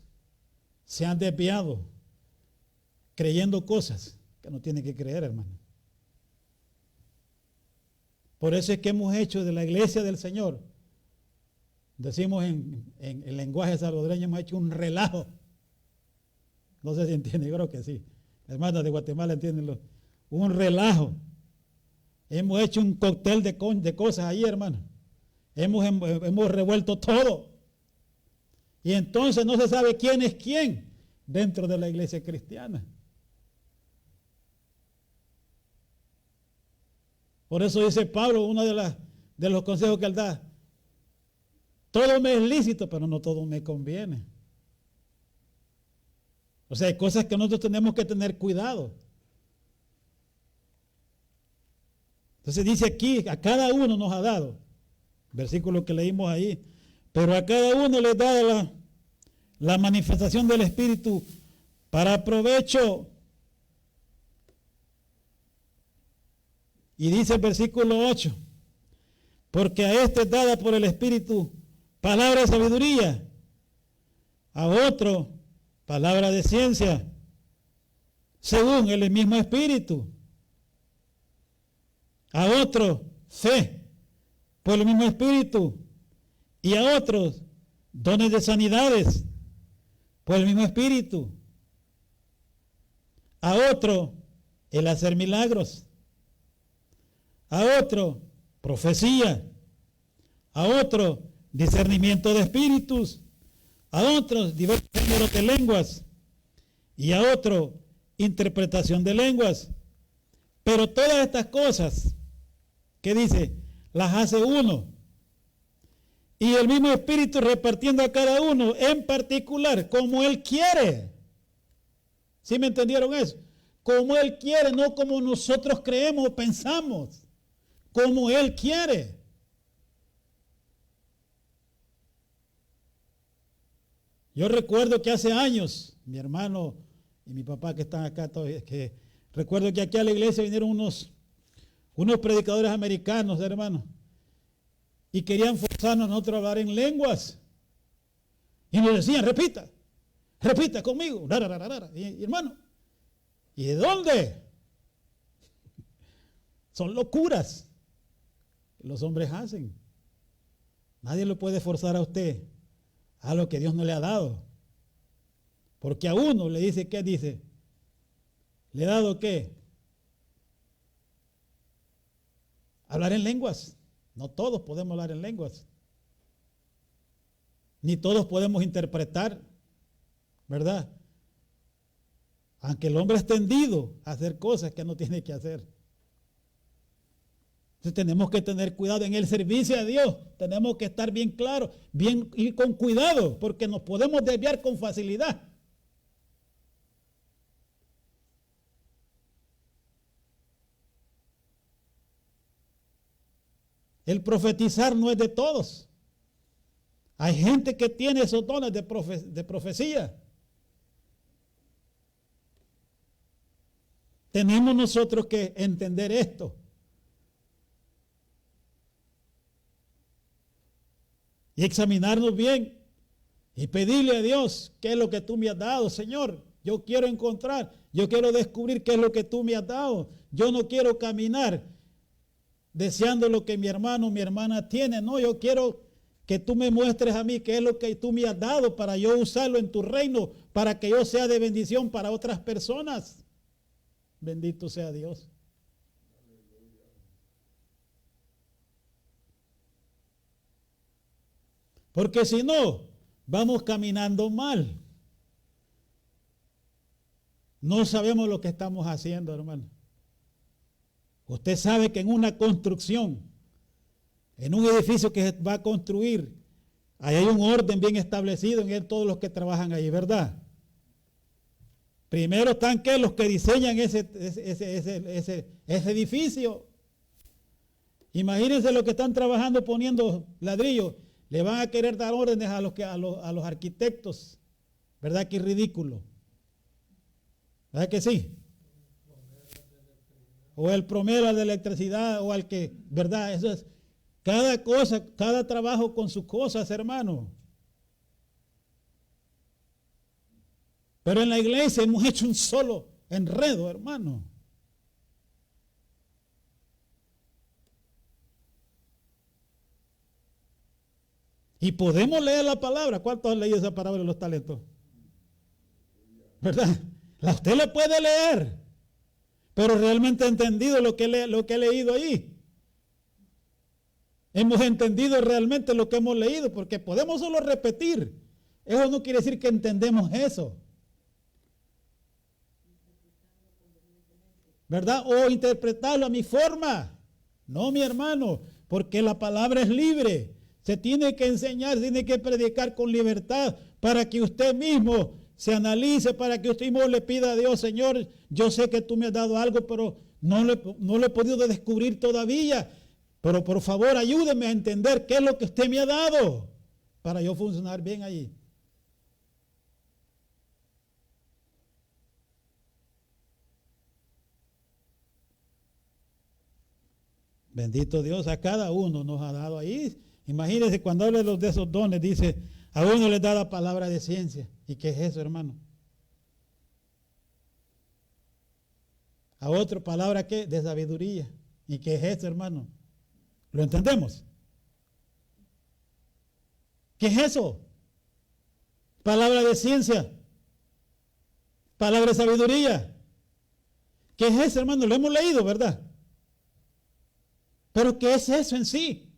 se han desviado creyendo cosas que no tienen que creer, hermano. Por eso es que hemos hecho de la iglesia del Señor, decimos en el lenguaje salvadoreño, hemos hecho un relajo. No sé si entiende, yo creo que sí. Hermanos de Guatemala entienden un relajo. Hemos hecho un cóctel de cosas ahí, hermano. Hemos revuelto todo. Y entonces no se sabe quién es quién dentro de la iglesia cristiana. Por eso dice Pablo, uno de los consejos que él da: todo me es lícito, pero no todo me conviene. O sea, hay cosas que nosotros tenemos que tener cuidado. Entonces dice aquí, a cada uno nos ha dado, versículo que leímos ahí, pero a cada uno le da la manifestación del Espíritu para provecho. Y dice el versículo 8, porque a este es dada por el Espíritu palabra de sabiduría, a otro palabra de ciencia, según el mismo Espíritu, a otro fe, por el mismo Espíritu, y a otros dones de sanidades, por el mismo Espíritu, a otro el hacer milagros, a otro profecía, a otro discernimiento de espíritus, a otros diversos géneros de lenguas y a otro interpretación de lenguas. Pero todas estas cosas, ¿qué dice? Las hace uno. Y el mismo Espíritu repartiendo a cada uno en particular, como Él quiere. ¿Sí me entendieron eso? Como Él quiere, no como nosotros creemos o pensamos. Como Él quiere. Yo recuerdo que hace años, mi hermano y mi papá que están acá todavía, que recuerdo que aquí a la iglesia vinieron unos predicadores americanos, hermano, y querían forzarnos a nosotros a hablar en lenguas. Y nos decían, repita conmigo. Y hermano, ¿y de dónde? Son locuras que los hombres hacen. Nadie lo puede forzar a usted a lo que Dios no le ha dado. Porque a uno le dice, ¿qué dice? ¿Le he dado qué? Hablar en lenguas. No todos podemos hablar en lenguas. Ni todos podemos interpretar, ¿verdad? Aunque el hombre es tendido a hacer cosas que no tiene que hacer. Entonces tenemos que tener cuidado en el servicio a Dios. Tenemos que estar bien claros, bien y con cuidado, porque nos podemos desviar con facilidad. El profetizar no es de todos. Hay gente que tiene esos dones de profecía. Tenemos nosotros que entender esto. Y examinarnos bien y pedirle a Dios qué es lo que tú me has dado, Señor. Yo quiero encontrar, yo quiero descubrir qué es lo que tú me has dado. Yo no quiero caminar deseando lo que mi hermano o mi hermana tiene. No, yo quiero que tú me muestres a mí qué es lo que tú me has dado para yo usarlo en tu reino, para que yo sea de bendición para otras personas. Bendito sea Dios. Porque si no, vamos caminando mal. No sabemos lo que estamos haciendo, hermano. Usted sabe que en una construcción, en un edificio que se va a construir, ahí hay un orden bien establecido en él, todos los que trabajan ahí, ¿verdad? Primero están que los que diseñan ese edificio. Imagínense los que están trabajando poniendo ladrillos. Le van a querer dar órdenes a los arquitectos. ¿Verdad que es ridículo? ¿Verdad que sí? O el promedio de electricidad, o al que, ¿verdad? Eso es, cada cosa, cada trabajo con sus cosas, hermano. Pero en la iglesia hemos hecho un solo enredo, hermano. Y podemos leer la palabra. ¿Cuántos han leído esa palabra de los talentos? ¿Verdad? Usted le puede leer, pero realmente ha entendido lo que he leído ahí. Hemos entendido realmente lo que hemos leído, porque podemos solo repetir. Eso no quiere decir que entendemos eso. ¿Verdad? O interpretarlo a mi forma. No, mi hermano, porque la palabra es libre. Se tiene que enseñar, se tiene que predicar con libertad para que usted mismo se analice, para que usted mismo le pida a Dios, Señor, yo sé que tú me has dado algo, pero no lo he podido descubrir todavía. Pero por favor, ayúdeme a entender qué es lo que usted me ha dado para yo funcionar bien allí. Bendito Dios, a cada uno nos ha dado ahí. Imagínense cuando habla de esos dones, dice, a uno le da la palabra de ciencia. ¿Y qué es eso, hermano? A otro, palabra ¿qué? De sabiduría. ¿Y qué es eso, hermano? ¿Lo entendemos? ¿Qué es eso? Palabra de ciencia. Palabra de sabiduría. ¿Qué es eso, hermano? Lo hemos leído, ¿verdad? Pero ¿qué es eso en sí?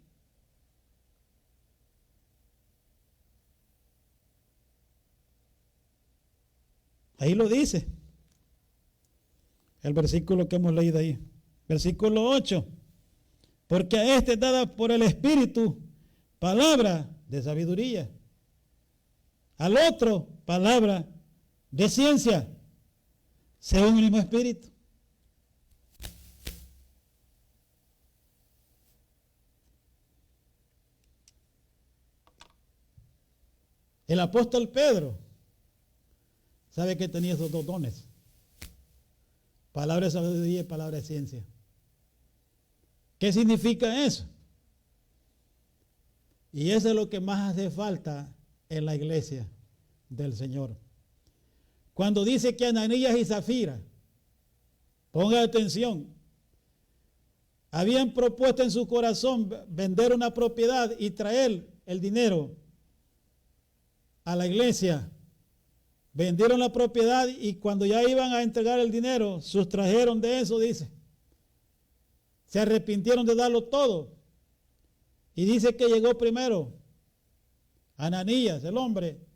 Ahí lo dice. El versículo que hemos leído ahí. Versículo 8. Porque a este es dada por el Espíritu palabra de sabiduría. Al otro palabra de ciencia. Según el mismo Espíritu. El apóstol Pedro sabe que tenía esos dos dones. Palabra de sabiduría y palabra de ciencia. ¿Qué significa eso? Y eso es lo que más hace falta en la iglesia del Señor. Cuando dice que Ananías y Zafira, ponga atención, habían propuesto en su corazón vender una propiedad y traer el dinero a la iglesia. Vendieron la propiedad y cuando ya iban a entregar el dinero, sustrajeron de eso, dice. Se arrepintieron de darlo todo. Y dice que llegó primero Ananías, el hombre,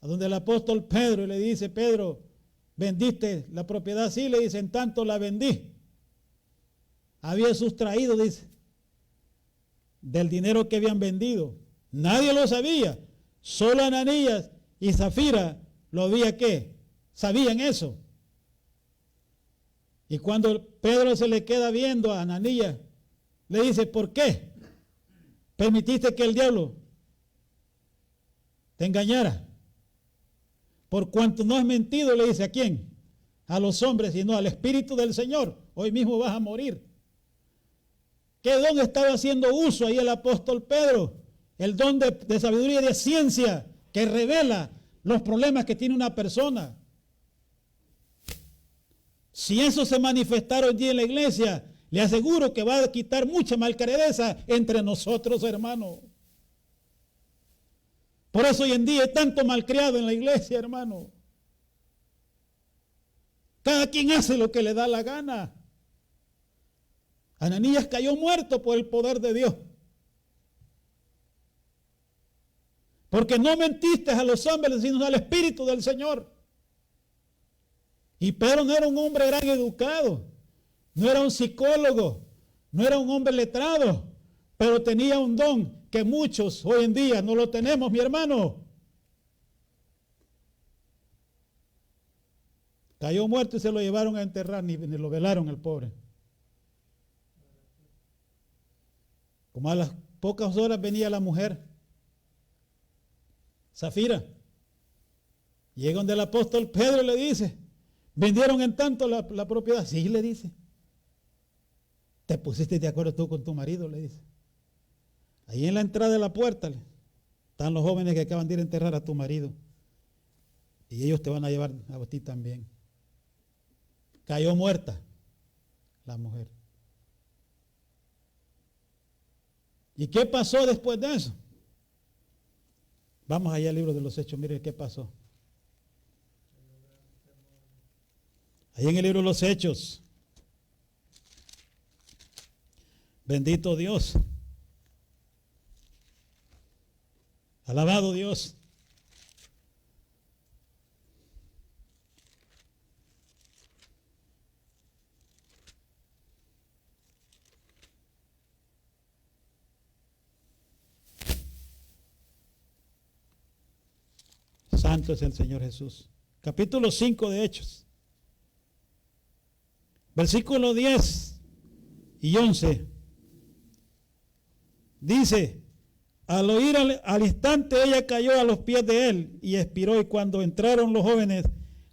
a donde el apóstol Pedro, y le dice, Pedro, ¿vendiste la propiedad? Sí, le dice, en tanto la vendí. Había sustraído, dice, del dinero que habían vendido. Nadie lo sabía. Solo Ananías y Zafira lo había ¿qué? Sabían eso. Y cuando Pedro se le queda viendo a Ananías, le dice, ¿por qué permitiste que el diablo te engañara? Por cuanto no has mentido, le dice, ¿a quién? A los hombres, sino al Espíritu del Señor. Hoy mismo vas a morir. ¿Qué don estaba haciendo uso ahí el apóstol Pedro? El don de sabiduría y de ciencia que revela los problemas que tiene una persona. Si eso se manifestara hoy día en la iglesia, le aseguro que va a quitar mucha malcredeza entre nosotros, hermano. Por eso hoy en día hay tanto malcriado en la iglesia, hermano. Cada quien hace lo que le da la gana. Ananías cayó muerto por el poder de Dios. Porque no mentiste a los hombres, sino al Espíritu del Señor. Y Pedro no era un hombre gran educado, no era un psicólogo, no era un hombre letrado, pero tenía un don que muchos hoy en día no lo tenemos, mi hermano. Cayó muerto y se lo llevaron a enterrar, ni lo velaron al pobre. Como a las pocas horas venía la mujer, Zafira. Llega donde el apóstol Pedro le dice, ¿vendieron en tanto la propiedad? Sí, le dice. ¿Te pusiste de acuerdo tú con tu marido? Le dice. Ahí en la entrada de la puerta están los jóvenes que acaban de ir a enterrar a tu marido. Y ellos te van a llevar a ti también. Cayó muerta la mujer. ¿Y qué pasó después de eso? Vamos allá al libro de los Hechos, mire qué pasó. Ahí en el libro de los Hechos. Bendito Dios. Alabado Dios. Santo es el Señor Jesús. Capítulo 5 de Hechos. Versículo 10 y 11. Dice, al oír al instante ella cayó a los pies de él y expiró, y cuando entraron los jóvenes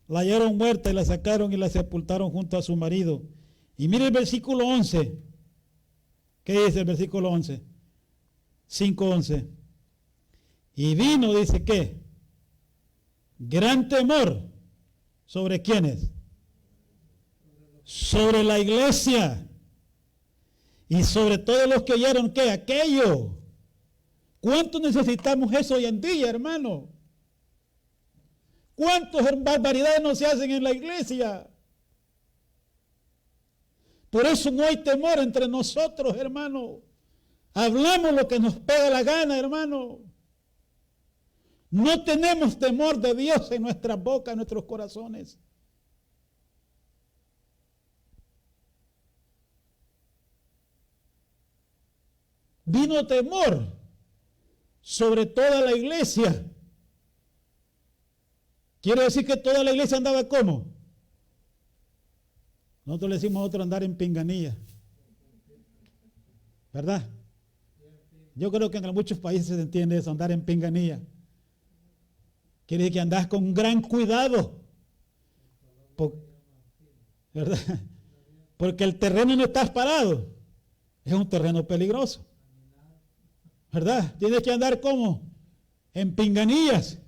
la hallaron muerta y la sacaron y la sepultaron junto a su marido. Y mire el versículo 11. ¿Qué dice el versículo 11? 5:11. Y vino, dice, ¿qué? Gran temor. ¿Sobre quiénes? Sobre la iglesia. Y sobre todos los que oyeron, ¿qué? Aquello. ¿Cuánto necesitamos eso hoy en día, hermano? ¿Cuántas barbaridades no se hacen en la iglesia? Por eso no hay temor entre nosotros, hermano. Hablamos lo que nos pega la gana, hermano. No tenemos temor de Dios en nuestras bocas, en nuestros corazones. Vino temor sobre toda la iglesia. Quiere decir que toda la iglesia andaba ¿cómo? Nosotros le decimos a otro andar en pinganilla. ¿Verdad? Yo creo que en muchos países se entiende eso, andar en pinganilla. Quiere decir que andás con gran cuidado. ¿Verdad? Porque el terreno no estás parado. Es un terreno peligroso. ¿Verdad? Tienes que andar como en pinganillas.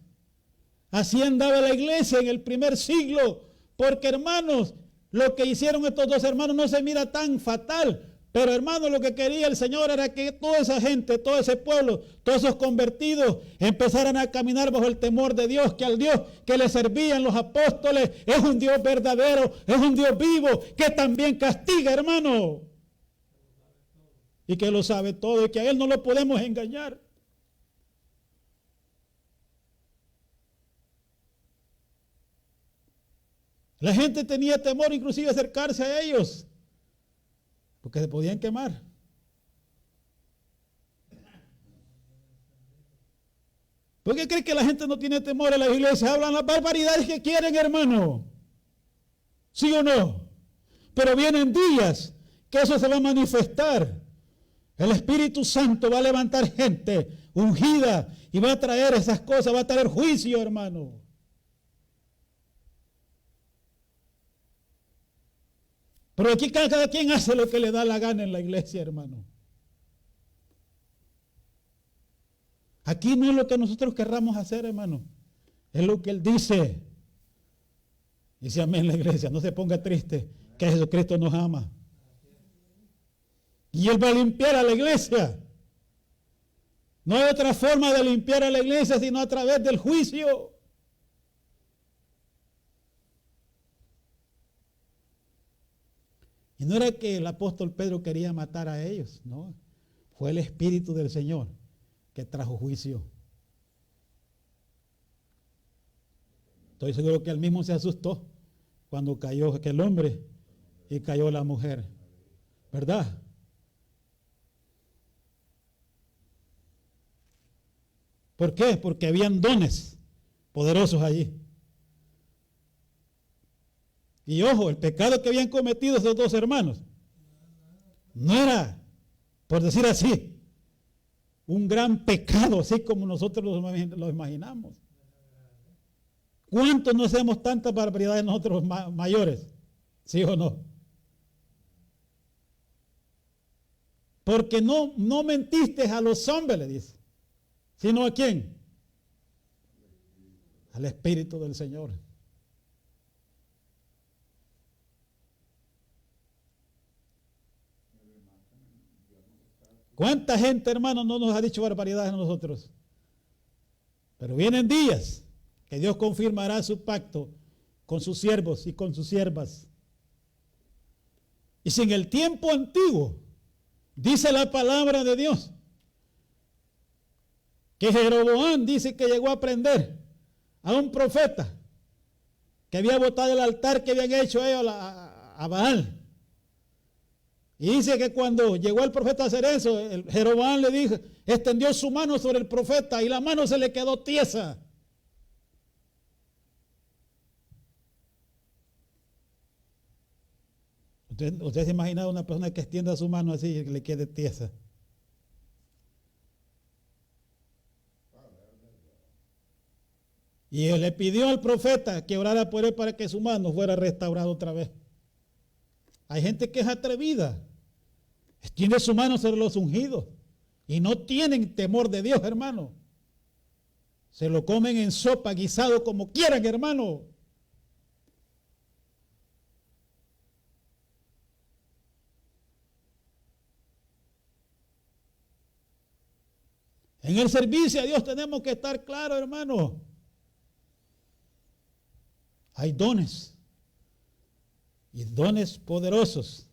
Así andaba la iglesia en el primer siglo. Porque, hermanos, lo que hicieron estos dos hermanos no se mira tan fatal. Pero, hermanos, lo que quería el Señor era que toda esa gente, todo ese pueblo, todos esos convertidos empezaran a caminar bajo el temor de Dios, que al Dios que le servían los apóstoles es un Dios verdadero, es un Dios vivo, que también castiga, hermano. Y que lo sabe todo y que a Él no lo podemos engañar. La gente tenía temor inclusive acercarse a ellos, porque se podían quemar. ¿Por qué cree que la gente no tiene temor en la iglesia? Hablan las barbaridades que quieren, hermano. ¿Sí o no? Pero vienen días que eso se va a manifestar. El Espíritu Santo va a levantar gente ungida y va a traer esas cosas, va a traer juicio, hermano. Pero aquí cada quien hace lo que le da la gana en la iglesia, hermano. Aquí no es lo que nosotros querramos hacer, hermano. Es lo que Él dice. Dice amén la iglesia. No se ponga triste, que Jesucristo nos ama. Y Él va a limpiar a la iglesia No hay otra forma de limpiar a la iglesia sino a través del juicio. Y no era que el apóstol Pedro quería matar a ellos, no. Fue el Espíritu del Señor que trajo juicio. Estoy seguro que él mismo se asustó cuando cayó aquel hombre y cayó la mujer, ¿verdad? ¿Por qué? Porque habían dones poderosos allí. Y ojo, el pecado que habían cometido esos dos hermanos no era, por decir así, un gran pecado, así como nosotros lo imaginamos. ¿Cuántos no hacemos tantas barbaridades nosotros mayores? ¿Sí o no? Porque no mentiste a los hombres, le dice. ¿Sino a quién? Al Espíritu del Señor. ¿Cuánta gente, hermano, no nos ha dicho barbaridades a nosotros? Pero vienen días que Dios confirmará su pacto con sus siervos y con sus siervas. Y si en el tiempo antiguo dice la palabra de Dios que Jeroboam dice que llegó a prender a un profeta que había botado el altar que habían hecho ellos a Baal. Y dice que cuando llegó el profeta a hacer eso, Jeroboam le dijo, extendió su mano sobre el profeta y la mano se le quedó tiesa. ¿Usted se imagina una persona que extienda su mano así y que le quede tiesa? Y él le pidió al profeta que orara por él para que su mano fuera restaurada otra vez. Hay gente que es atrevida, extiende su mano sobre los ungidos y no tienen temor de Dios, hermano. Se lo comen en sopa, guisado, como quieran, hermano. En el servicio a Dios tenemos que estar claros, hermano. Hay dones, y dones poderosos,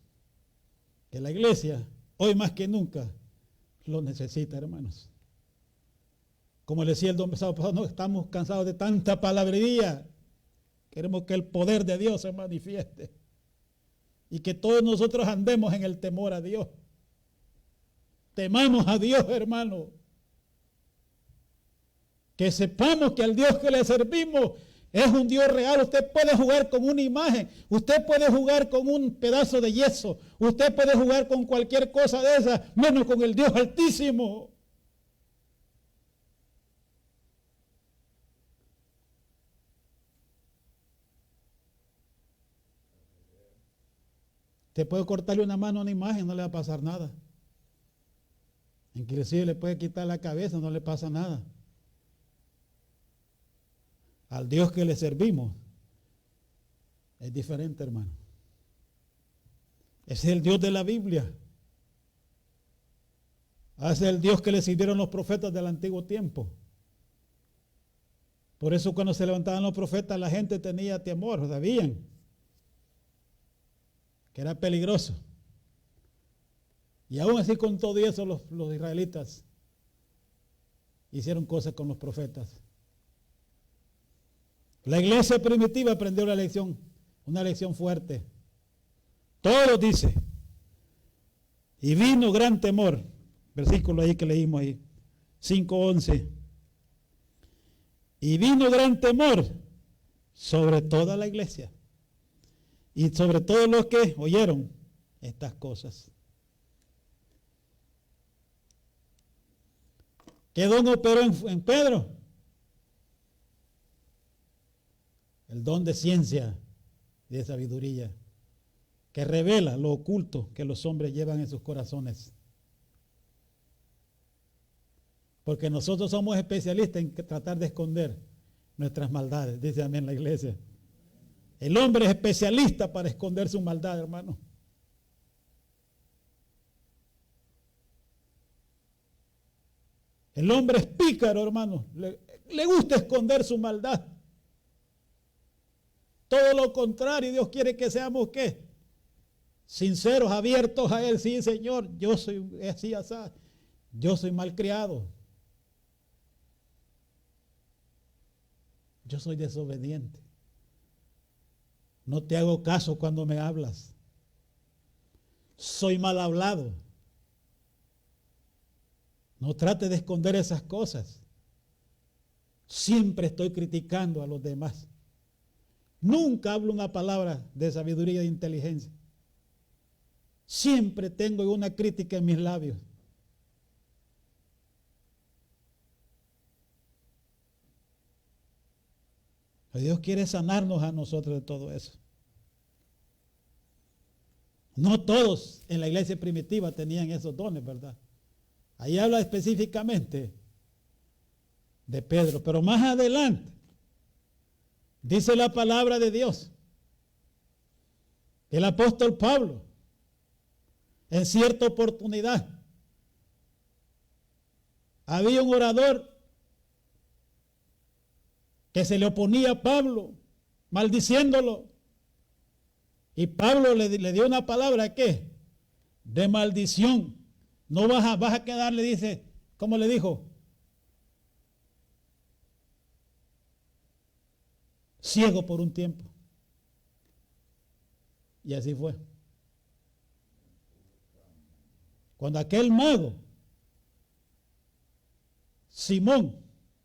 que la iglesia, hoy más que nunca, lo necesita, hermanos. Como le decía el domingo pasado, no estamos cansados de tanta palabrería. Queremos que el poder de Dios se manifieste. Y que todos nosotros andemos en el temor a Dios. Temamos a Dios, hermano. Que sepamos que al Dios que le servimos es un Dios real. Usted puede jugar con una imagen, usted puede jugar con un pedazo de yeso, usted puede jugar con cualquier cosa de esa, menos con el Dios Altísimo. Usted puede cortarle una mano a una imagen, no le va a pasar nada. Inclusive le puede quitar la cabeza, no le pasa nada. Al Dios que le servimos es diferente, hermano. Ese es el Dios de la Biblia. Ese es el Dios que le sirvieron los profetas del antiguo tiempo. Por eso cuando se levantaban los profetas la gente tenía temor, sabían que era peligroso. Y aún así con todo eso los israelitas hicieron cosas con los profetas. La iglesia primitiva aprendió una lección fuerte. Todo dice. Y vino gran temor. Versículo ahí que leímos ahí. 5:11. Y vino gran temor sobre toda la iglesia. Y sobre todos los que oyeron estas cosas. ¿Qué don operó en Pedro? El don de ciencia y de sabiduría, que revela lo oculto que los hombres llevan en sus corazones. Porque nosotros somos especialistas en tratar de esconder nuestras maldades, dice amén la iglesia. El hombre es especialista para esconder su maldad, hermano. El hombre es pícaro, hermano. Le gusta esconder su maldad. Todo lo contrario, Dios quiere que seamos, ¿qué? Sinceros, abiertos a Él. Sí, Señor, yo soy así, así. Yo soy malcriado. Yo soy desobediente. No te hago caso cuando me hablas. Soy mal hablado. No trate de esconder esas cosas. Siempre estoy criticando a los demás. Nunca hablo una palabra de sabiduría e inteligencia. Siempre tengo una crítica en mis labios. Dios quiere sanarnos a nosotros de todo eso. No todos en la iglesia primitiva tenían esos dones, ¿verdad? Ahí habla específicamente de Pedro, pero más adelante dice la palabra de Dios. El apóstol Pablo, en cierta oportunidad, había un orador que se le oponía a Pablo, maldiciéndolo. Y Pablo le dio una palabra, ¿qué? De maldición. No vas a quedar, le dice, ¿cómo le dijo? Ciego por un tiempo. Y así fue. Cuando aquel mago, Simón,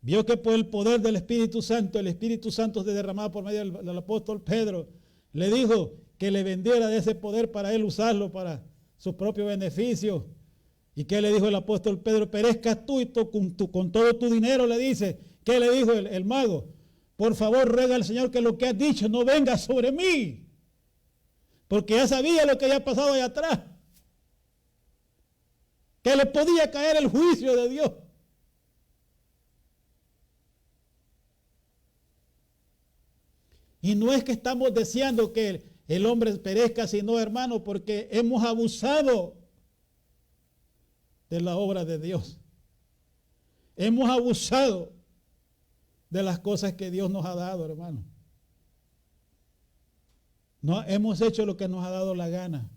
vio que por el poder del Espíritu Santo, el Espíritu Santo se derramaba por medio del apóstol Pedro, le dijo que le vendiera de ese poder para él usarlo para su propio beneficio. ¿Y qué le dijo el apóstol Pedro? Perezcas tú y con todo tu dinero, le dice. ¿Qué le dijo el mago? Por favor, ruega al Señor que lo que has dicho no venga sobre mí. Porque ya sabía lo que había pasado allá atrás. Que le podía caer el juicio de Dios. Y no es que estamos deseando que el hombre perezca, sino, hermano, porque hemos abusado de la obra de Dios. Hemos abusado de las cosas que Dios nos ha dado, hermano. No hemos hecho lo que nos ha dado la gana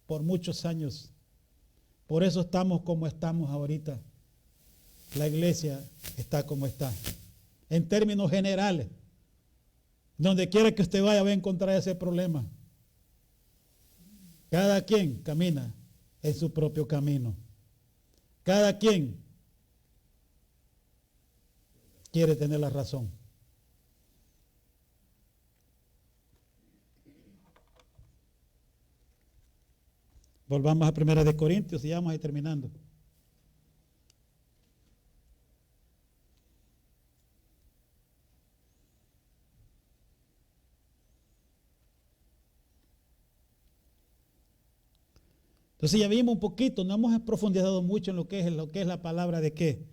por muchos años. Por eso estamos como estamos ahorita. La iglesia está como está. En términos generales, donde quiera que usted vaya va a encontrar ese problema. Cada quien camina en su propio camino. Cada quien quiere tener la razón. Volvamos a 1 Corintios y ya vamos a ir terminando. Entonces ya vimos un poquito, no hemos profundizado mucho en lo que es la palabra de qué,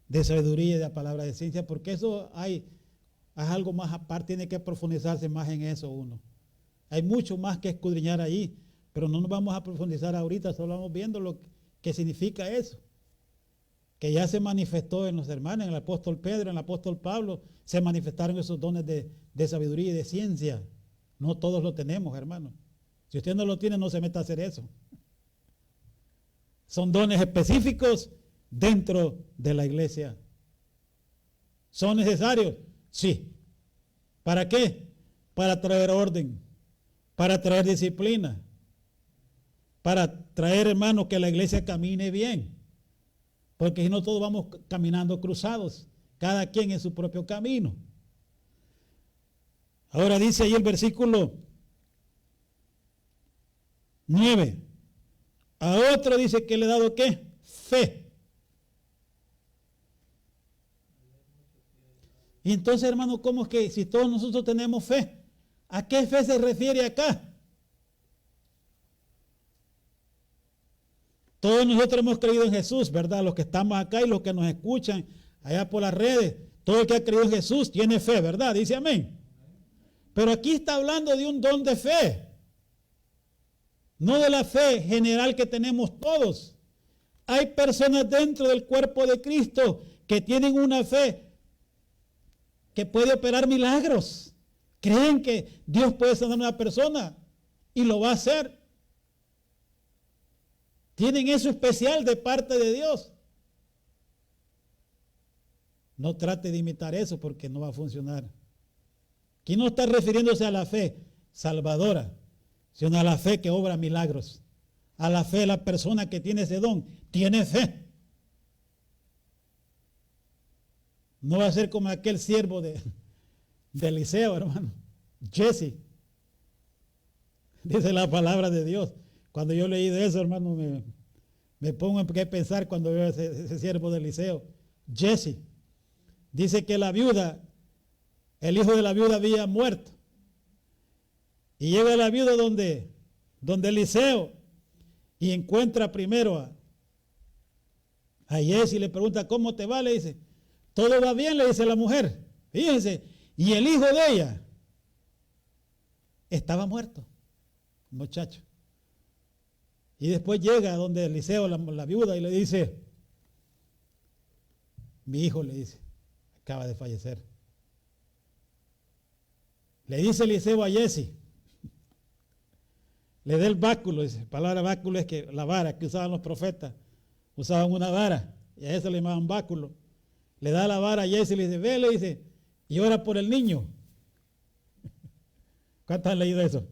de sabiduría y de la palabra de ciencia, porque eso hay algo más aparte, tiene que profundizarse más en eso uno. Hay mucho más que escudriñar ahí, pero no nos vamos a profundizar ahorita, solo vamos viendo lo que significa eso. Que ya se manifestó en los hermanos, en el apóstol Pedro, en el apóstol Pablo, se manifestaron esos dones de sabiduría y de ciencia. No todos lo tenemos, hermano. Si usted no lo tiene, no se meta a hacer eso. Son dones específicos dentro de la iglesia. ¿Son necesarios? Sí. ¿Para qué? Para traer orden, para traer disciplina, para traer, hermano, que la iglesia camine bien. Porque si no, todos vamos caminando cruzados, cada quien en su propio camino. Ahora dice ahí el versículo 9. A otro dice que le he dado ¿qué? Fe. Y entonces, hermano, ¿cómo es que si todos nosotros tenemos fe? ¿A qué fe se refiere acá? Todos nosotros hemos creído en Jesús, ¿verdad? Los que estamos acá y los que nos escuchan allá por las redes. Todo el que ha creído en Jesús tiene fe, ¿verdad? Dice amén. Pero aquí está hablando de un don de fe. No de la fe general que tenemos todos. Hay personas dentro del cuerpo de Cristo que tienen una fe que puede operar milagros. Creen que Dios puede sanar a una persona y lo va a hacer. Tienen eso especial de parte de Dios. No trate de imitar eso porque no va a funcionar. Aquí no está refiriéndose a la fe salvadora, sino a la fe que obra milagros. A la fe, la persona que tiene ese don, tiene fe. No va a ser como aquel siervo de Eliseo, hermano, Jesse. Dice la palabra de Dios. Cuando yo leí de eso, hermano, me pongo en qué pensar cuando veo ese siervo de Eliseo, Jesse. Dice que la viuda, el hijo de la viuda había muerto. Y llega la viuda donde Eliseo y encuentra primero a Jesse y le pregunta, ¿cómo te va? Le dice, todo va bien, le dice la mujer. Fíjense, y el hijo de ella estaba muerto, muchacho. Y después llega donde Eliseo, la viuda, y le dice, mi hijo, le dice, acaba de fallecer. Le dice Eliseo a Jesse, le da el báculo, dice, la palabra báculo es que la vara que usaban los profetas, usaban una vara, y a eso le llamaban báculo. Le da la vara a Jesse y le dice, ve, le dice, y ora por el niño. ¿Cuántos han leído eso?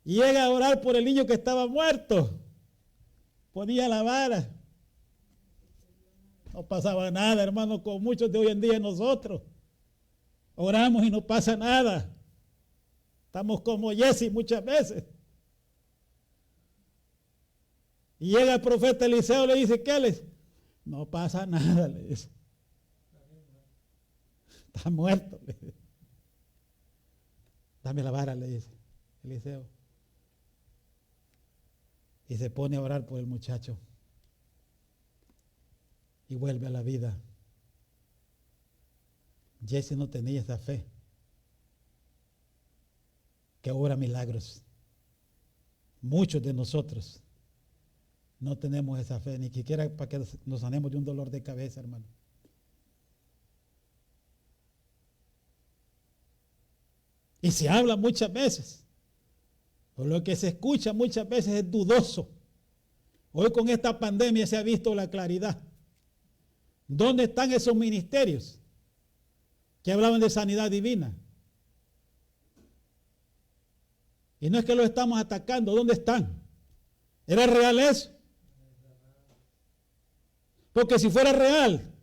Y llega a orar por el niño que estaba muerto. Ponía la vara. No pasaba nada, hermano, con muchos de hoy en día nosotros. Oramos y no pasa nada. Estamos como Jesse muchas veces. Y llega el profeta Eliseo y le dice, ¿qué les? No pasa nada, le dice. Está muerto, le dice. Dame la vara, le dice Eliseo. Y se pone a orar por el muchacho. Y vuelve a la vida. Jesse no tenía esa fe que obra milagros. Muchos de nosotros no tenemos esa fe, ni siquiera para que nos sanemos de un dolor de cabeza, hermano. Y se habla muchas veces, o lo que se escucha muchas veces es dudoso. Hoy con esta pandemia se ha visto la claridad. ¿Dónde están esos ministerios que hablaban de sanidad divina? Y no es que lo estamos atacando, ¿dónde están? ¿Era real eso? Porque si fuera real,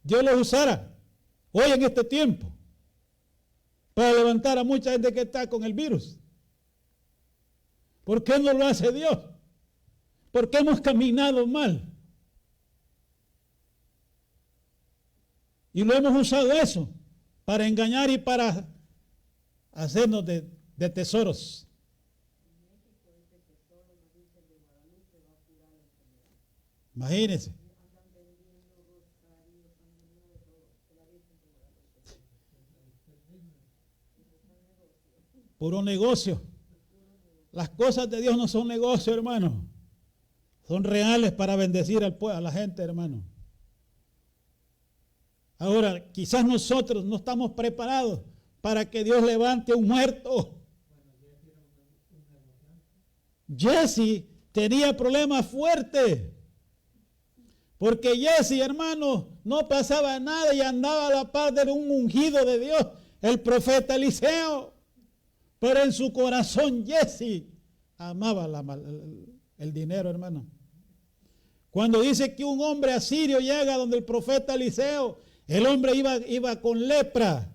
Dios los usara hoy en este tiempo para levantar a mucha gente que está con el virus. ¿Por qué no lo hace Dios? ¿Por qué hemos caminado mal? Y lo hemos usado eso para engañar y para hacernos de tesoros. Imagínense. Puro negocio. Las cosas de Dios no son negocio, hermano. Son reales para bendecir al pueblo, a la gente, hermano. Ahora, quizás nosotros no estamos preparados para que Dios levante a un muerto. Jesse tenía problemas fuertes. Porque Jesse, hermano, no pasaba nada y andaba a la par de un ungido de Dios, el profeta Eliseo. Pero en su corazón Jesse amaba el dinero, hermano. Cuando dice que un hombre asirio llega donde el profeta Eliseo, el hombre iba con lepra.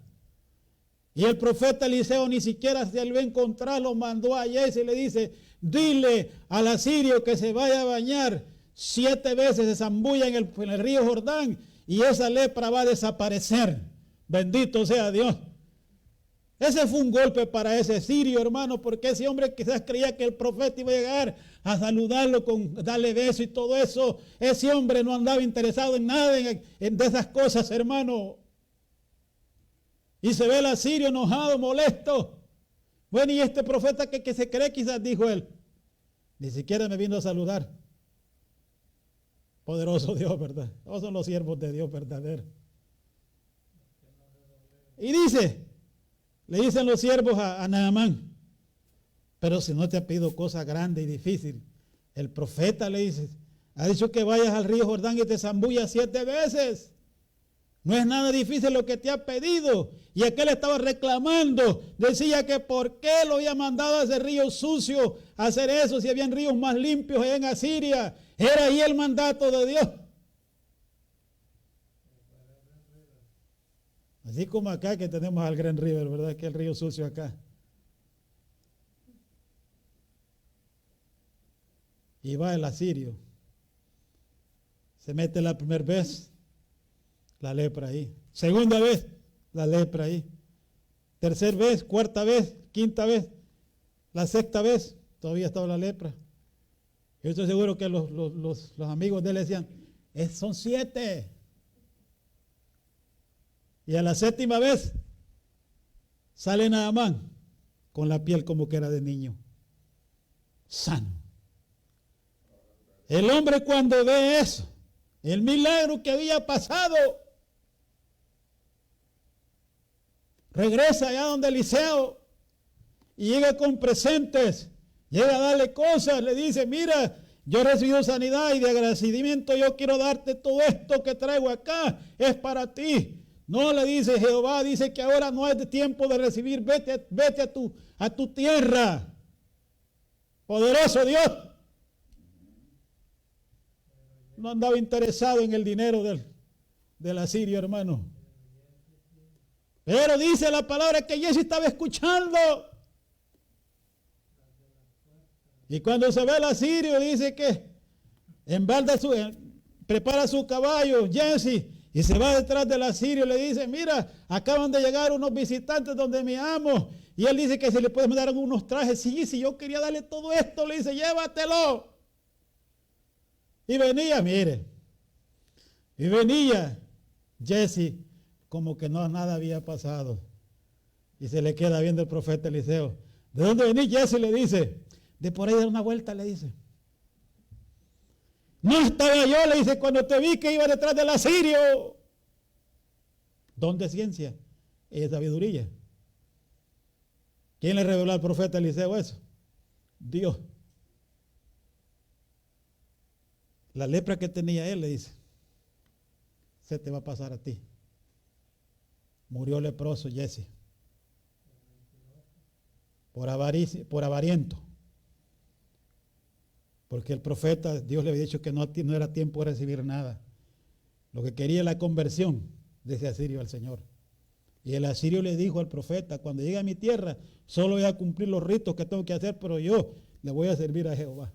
Y el profeta Eliseo ni siquiera se le va a encontrar, lo mandó a Jesse y le dice, dile al asirio que se vaya a bañar 7 veces, se zambulla en el río Jordán y esa lepra va a desaparecer. Bendito sea Dios. Ese fue un golpe para ese sirio, hermano, porque ese hombre quizás creía que el profeta iba a llegar a saludarlo, darle beso y todo eso. Ese hombre no andaba interesado en nada de esas cosas, hermano. Y se ve el asirio enojado, molesto. Bueno, y este profeta que se cree, quizás dijo él, ni siquiera me vino a saludar. Poderoso Dios, ¿verdad? Todos son los siervos de Dios verdaderos. Y le dicen los siervos a Naamán, pero si no te ha pedido cosa grande y difícil, el profeta le dice, ha dicho que vayas al río Jordán y te zambullas 7 veces. No es nada difícil lo que te ha pedido. Y aquel estaba reclamando, decía que por qué lo había mandado a ese río sucio a hacer eso, si habían ríos más limpios allá en Asiria. Era ahí el mandato de Dios. Así como acá que tenemos al Gran River, ¿verdad? Que el río sucio acá. Y va el asirio. Se mete la primera vez, la lepra ahí. Segunda vez, la lepra ahí. Tercera vez, cuarta vez, quinta vez, la sexta vez, todavía estaba la lepra. Yo estoy seguro que los amigos de él decían, son 7. Y a la 7ª vez sale Naamán con la piel como que era de niño, sano. El hombre cuando ve eso, el milagro que había pasado, regresa allá donde Eliseo y llega con presentes, llega a darle cosas, le dice, mira, yo he recibido sanidad y de agradecimiento yo quiero darte todo esto que traigo acá, es para ti. No, le dice Jehová, dice que ahora no es de tiempo de recibir, vete a tu tierra. Poderoso Dios. No andaba interesado en el dinero del asirio, hermano. Pero dice la palabra que Jesse estaba escuchando. Y cuando se ve el asirio, dice que prepara su caballo, Jesse, y se va detrás del asirio y le dice, mira, acaban de llegar unos visitantes donde mi amo. Y él dice que si le puede dar unos trajes. Sí, yo quería darle todo esto, le dice, llévatelo. Y venía, mire, Jesse como que no, nada había pasado. Y se le queda viendo el profeta Eliseo. ¿De dónde venís, Jesse? Le dice. De por ahí dar una vuelta, le dice. No estaba yo, le dice, cuando te vi que iba detrás del asirio. ¿Dónde es ciencia? Es sabiduría. ¿Quién le reveló al profeta Eliseo eso? Dios. La lepra que tenía él, le dice, se te va a pasar a ti. Murió leproso Jesse. Por avariento. Porque el profeta, Dios le había dicho que no era tiempo de recibir nada. Lo que quería es la conversión de ese asirio al Señor. Y el asirio le dijo al profeta, cuando llegue a mi tierra, solo voy a cumplir los ritos que tengo que hacer, pero yo le voy a servir a Jehová.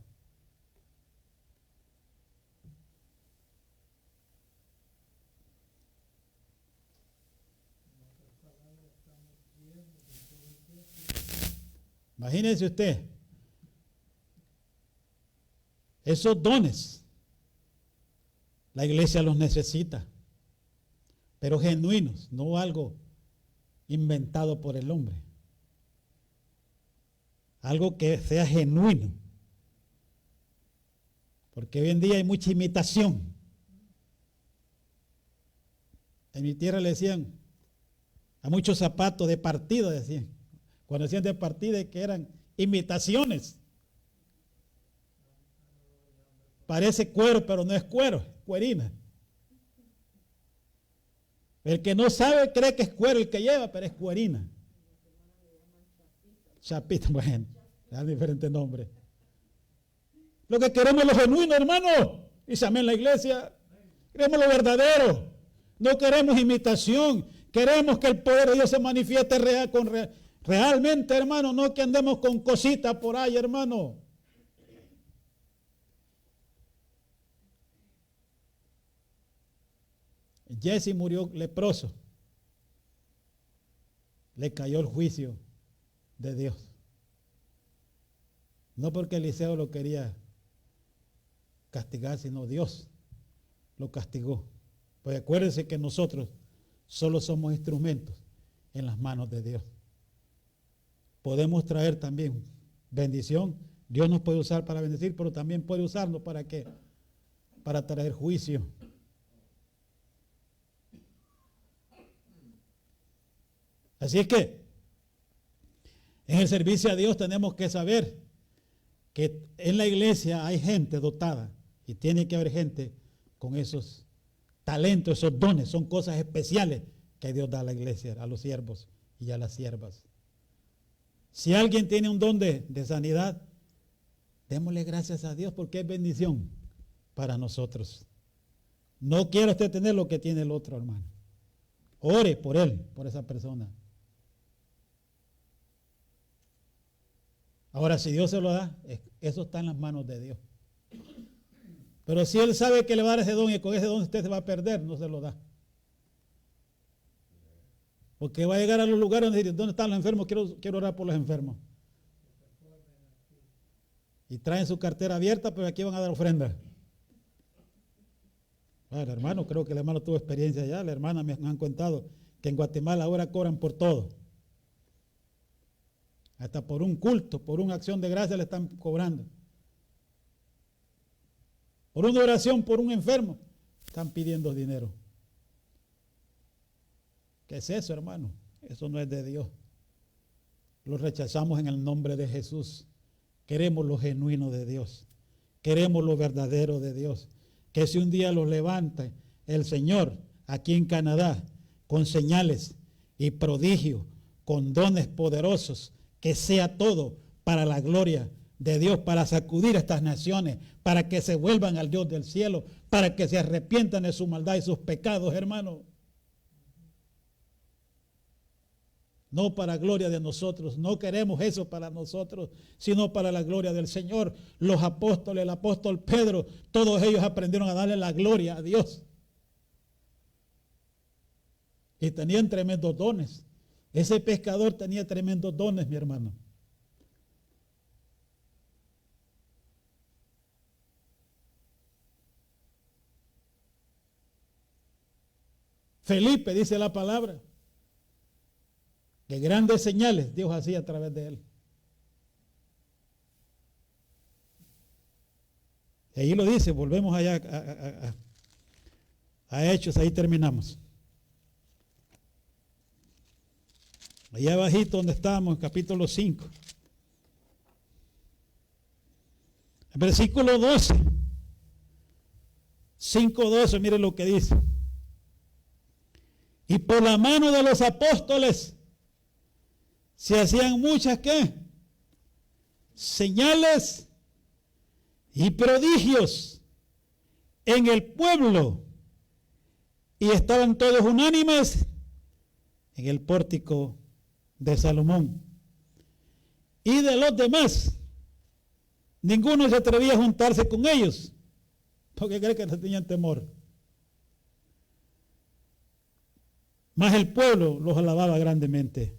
Imagínense usted, esos dones, la iglesia los necesita, pero genuinos, no algo inventado por el hombre. Algo que sea genuino. Porque hoy en día hay mucha imitación. En mi tierra le decían a muchos zapatos de partido, decían. Cuando decían de partida que eran imitaciones. Parece cuero, pero no es cuero, es cuerina. El que no sabe cree que es cuero el que lleva, pero es cuerina. Chapita, bueno, da diferente nombre. Lo que queremos es lo genuino, hermano. Dice amén la iglesia. Queremos lo verdadero. No queremos imitación. Queremos que el poder de Dios se manifieste realmente, hermano. No que andemos con cositas por ahí, hermano. Jesse murió leproso. Le cayó el juicio de Dios. No porque Eliseo lo quería castigar, sino Dios lo castigó. Pues acuérdense que nosotros solo somos instrumentos en las manos de Dios. Podemos traer también bendición. Dios nos puede usar para bendecir, pero también puede usarnos para que para traer juicio. Así es que en el servicio a Dios tenemos que saber que en la iglesia hay gente dotada y tiene que haber gente con esos talentos, esos dones, son cosas especiales que Dios da a la iglesia, a los siervos y a las siervas. Si alguien tiene un don de sanidad, démosle gracias a Dios porque es bendición para nosotros. No quiere usted tener lo que tiene el otro, hermano. Ore por él, por esa persona. Ahora, si Dios se lo da, eso está en las manos de Dios. Pero si Él sabe que le va a dar ese don y con ese don usted se va a perder, no se lo da. Porque va a llegar a los lugares donde dice, ¿dónde están los enfermos? Quiero orar por los enfermos. Y traen su cartera abierta, pero aquí van a dar ofrenda. El hermano, creo que el hermano tuvo experiencia allá. La hermana me han contado que en Guatemala ahora cobran por todo. Hasta por un culto, por una acción de gracia le están cobrando. Por una oración, por un enfermo, están pidiendo dinero. ¿Qué es eso, hermano? Eso no es de Dios. Lo rechazamos en el nombre de Jesús. Queremos lo genuino de Dios. Queremos lo verdadero de Dios. Que si un día los levanta el Señor aquí en Canadá con señales y prodigios, con dones poderosos, que sea todo para la gloria de Dios, para sacudir a estas naciones, para que se vuelvan al Dios del cielo, para que se arrepientan de su maldad y sus pecados, hermano. No para gloria de nosotros, no queremos eso para nosotros, sino para la gloria del Señor. Los apóstoles, el apóstol Pedro, todos ellos aprendieron a darle la gloria a Dios. Y tenían tremendos dones. Ese pescador tenía tremendos dones, mi hermano. Felipe, dice la palabra, que grandes señales Dios hacía a través de él. Y ahí lo dice, volvemos allá a Hechos, ahí terminamos. Allá abajito donde estábamos, capítulo 5. El versículo 12. 5:12, mire lo que dice. Y por la mano de los apóstoles se hacían muchas, ¿qué? Señales y prodigios en el pueblo. Y estaban todos unánimes en el pórtico de Salomón. Y de los demás, ninguno se atrevía a juntarse con ellos, porque cree que no tenían temor. Mas el pueblo los alababa grandemente.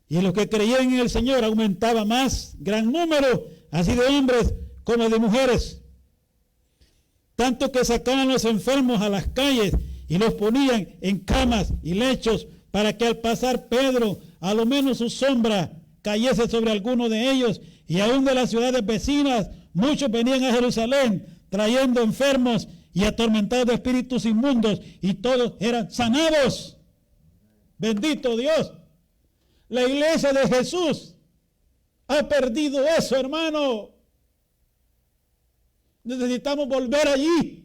Y los que creían en el Señor aumentaba más, gran número, así de hombres como de mujeres. Tanto que sacaban los enfermos a las calles y los ponían en camas y lechos, para que al pasar Pedro, a lo menos su sombra cayese sobre alguno de ellos. Y aún de las ciudades vecinas, muchos venían a Jerusalén, trayendo enfermos y atormentados de espíritus inmundos, y todos eran sanados. Bendito Dios. La iglesia de Jesús ha perdido eso, hermano. Necesitamos volver allí.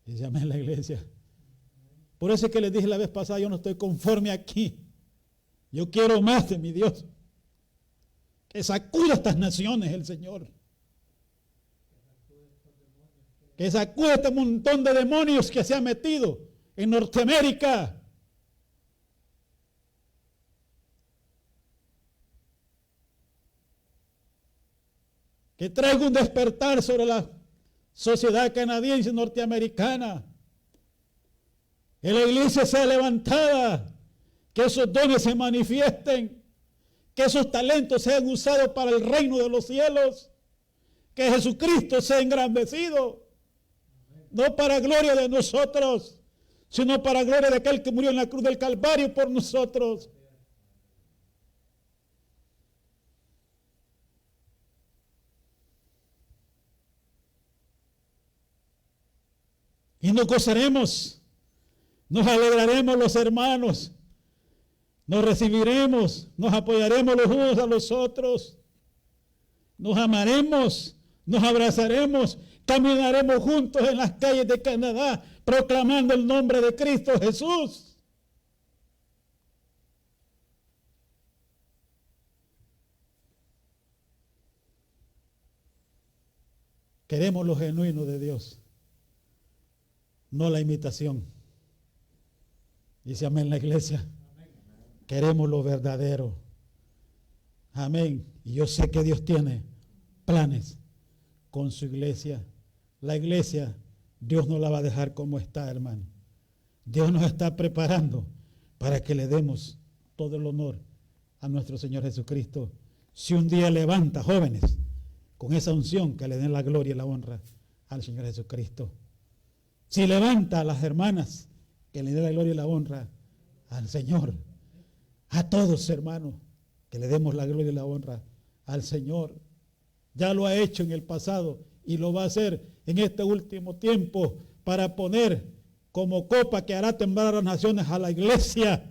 Y llamé a la iglesia. Por eso es que les dije la vez pasada, yo no estoy conforme aquí. Yo quiero más de mi Dios. Que sacuda estas naciones el Señor. Que sacuda este montón de demonios que se ha metido en Norteamérica. Que traiga un despertar sobre la sociedad canadiense y norteamericana. Que la iglesia sea levantada, que esos dones se manifiesten, que esos talentos sean usados para el reino de los cielos, que Jesucristo sea engrandecido, no para gloria de nosotros, sino para gloria de aquel que murió en la cruz del Calvario por nosotros. Y nos gozaremos, nos alegraremos los hermanos, nos recibiremos, nos apoyaremos los unos a los otros, nos amaremos, nos abrazaremos, caminaremos juntos en las calles de Canadá, proclamando el nombre de Cristo Jesús. Queremos lo genuino de Dios, no la imitación. Dice amén la iglesia. Amén. Queremos lo verdadero. Amén. Y yo sé que Dios tiene planes con su iglesia. La iglesia, Dios no la va a dejar como está, hermano. Dios nos está preparando para que le demos todo el honor a nuestro Señor Jesucristo. Si un día levanta jóvenes con esa unción, que le den la gloria y la honra al Señor Jesucristo. Si levanta a las hermanas, que le den la gloria y la honra al Señor. A todos, hermanos, que le demos la gloria y la honra al Señor. Ya lo ha hecho en el pasado y lo va a hacer en este último tiempo para poner como copa que hará temblar a las naciones a la iglesia.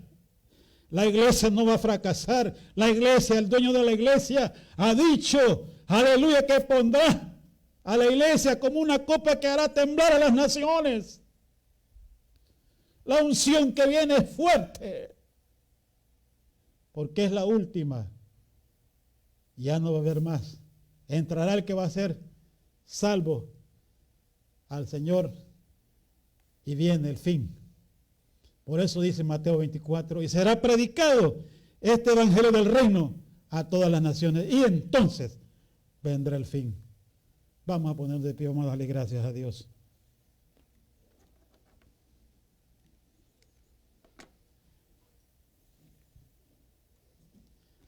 La iglesia no va a fracasar. La iglesia, el dueño de la iglesia ha dicho, aleluya, que pondrá a la iglesia como una copa que hará temblar a las naciones. La unción que viene es fuerte, porque es la última. Ya no va a haber más. Entrará el que va a ser salvo al Señor y viene el fin. Por eso dice Mateo 24, y será predicado este evangelio del reino a todas las naciones, y entonces vendrá el fin. Vamos a poner de pie, vamos a darle gracias a Dios.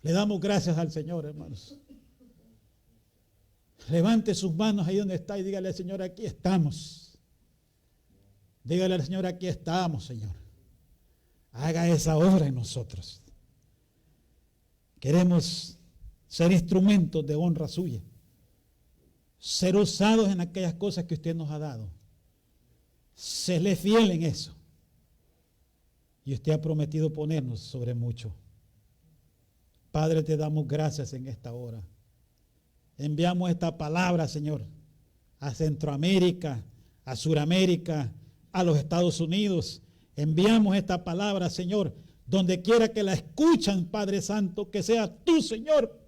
Le damos gracias al Señor, hermanos. Levante sus manos ahí donde está y dígale al Señor, aquí estamos. Dígale al Señor, aquí estamos, Señor. Haga esa obra en nosotros. Queremos ser instrumentos de honra suya. Ser usados en aquellas cosas que usted nos ha dado. Serle fiel en eso. Y usted ha prometido ponernos sobre mucho. Padre, te damos gracias en esta hora. Enviamos esta palabra, Señor, a Centroamérica, a Suramérica, a los Estados Unidos. Enviamos esta palabra, Señor, donde quiera que la escuchan, Padre Santo, que sea tú, Señor,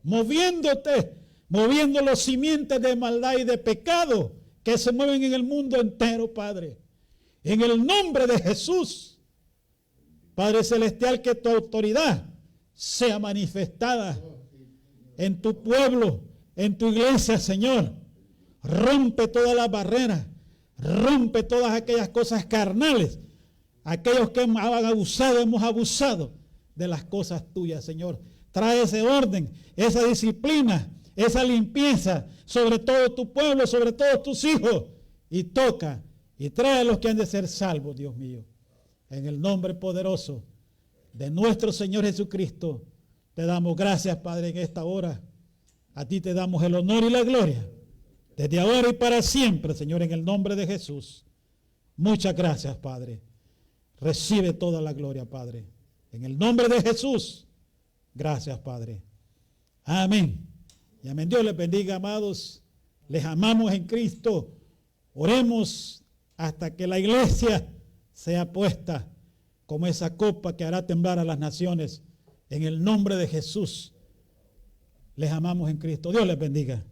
moviéndote, moviendo los simientes de maldad y de pecado que se mueven en el mundo entero, Padre. En el nombre de Jesús, Padre Celestial, que tu autoridad sea manifestada en tu pueblo, en tu iglesia, Señor. Rompe todas las barreras, rompe todas aquellas cosas carnales, aquellos que hemos abusado de las cosas tuyas, Señor. Trae ese orden, esa disciplina, esa limpieza sobre todo tu pueblo, sobre todos tus hijos, y toca y trae a los que han de ser salvos, Dios mío. En el nombre poderoso de nuestro Señor Jesucristo, te damos gracias, Padre, en esta hora. A ti te damos el honor y la gloria, desde ahora y para siempre, Señor, en el nombre de Jesús. Muchas gracias, Padre. Recibe toda la gloria, Padre. En el nombre de Jesús. Gracias, Padre. Amén. Y amén. Dios les bendiga, amados. Les amamos en Cristo. Oremos hasta que la iglesia sea puesta como esa copa que hará temblar a las naciones. En el nombre de Jesús. Les amamos en Cristo. Dios les bendiga.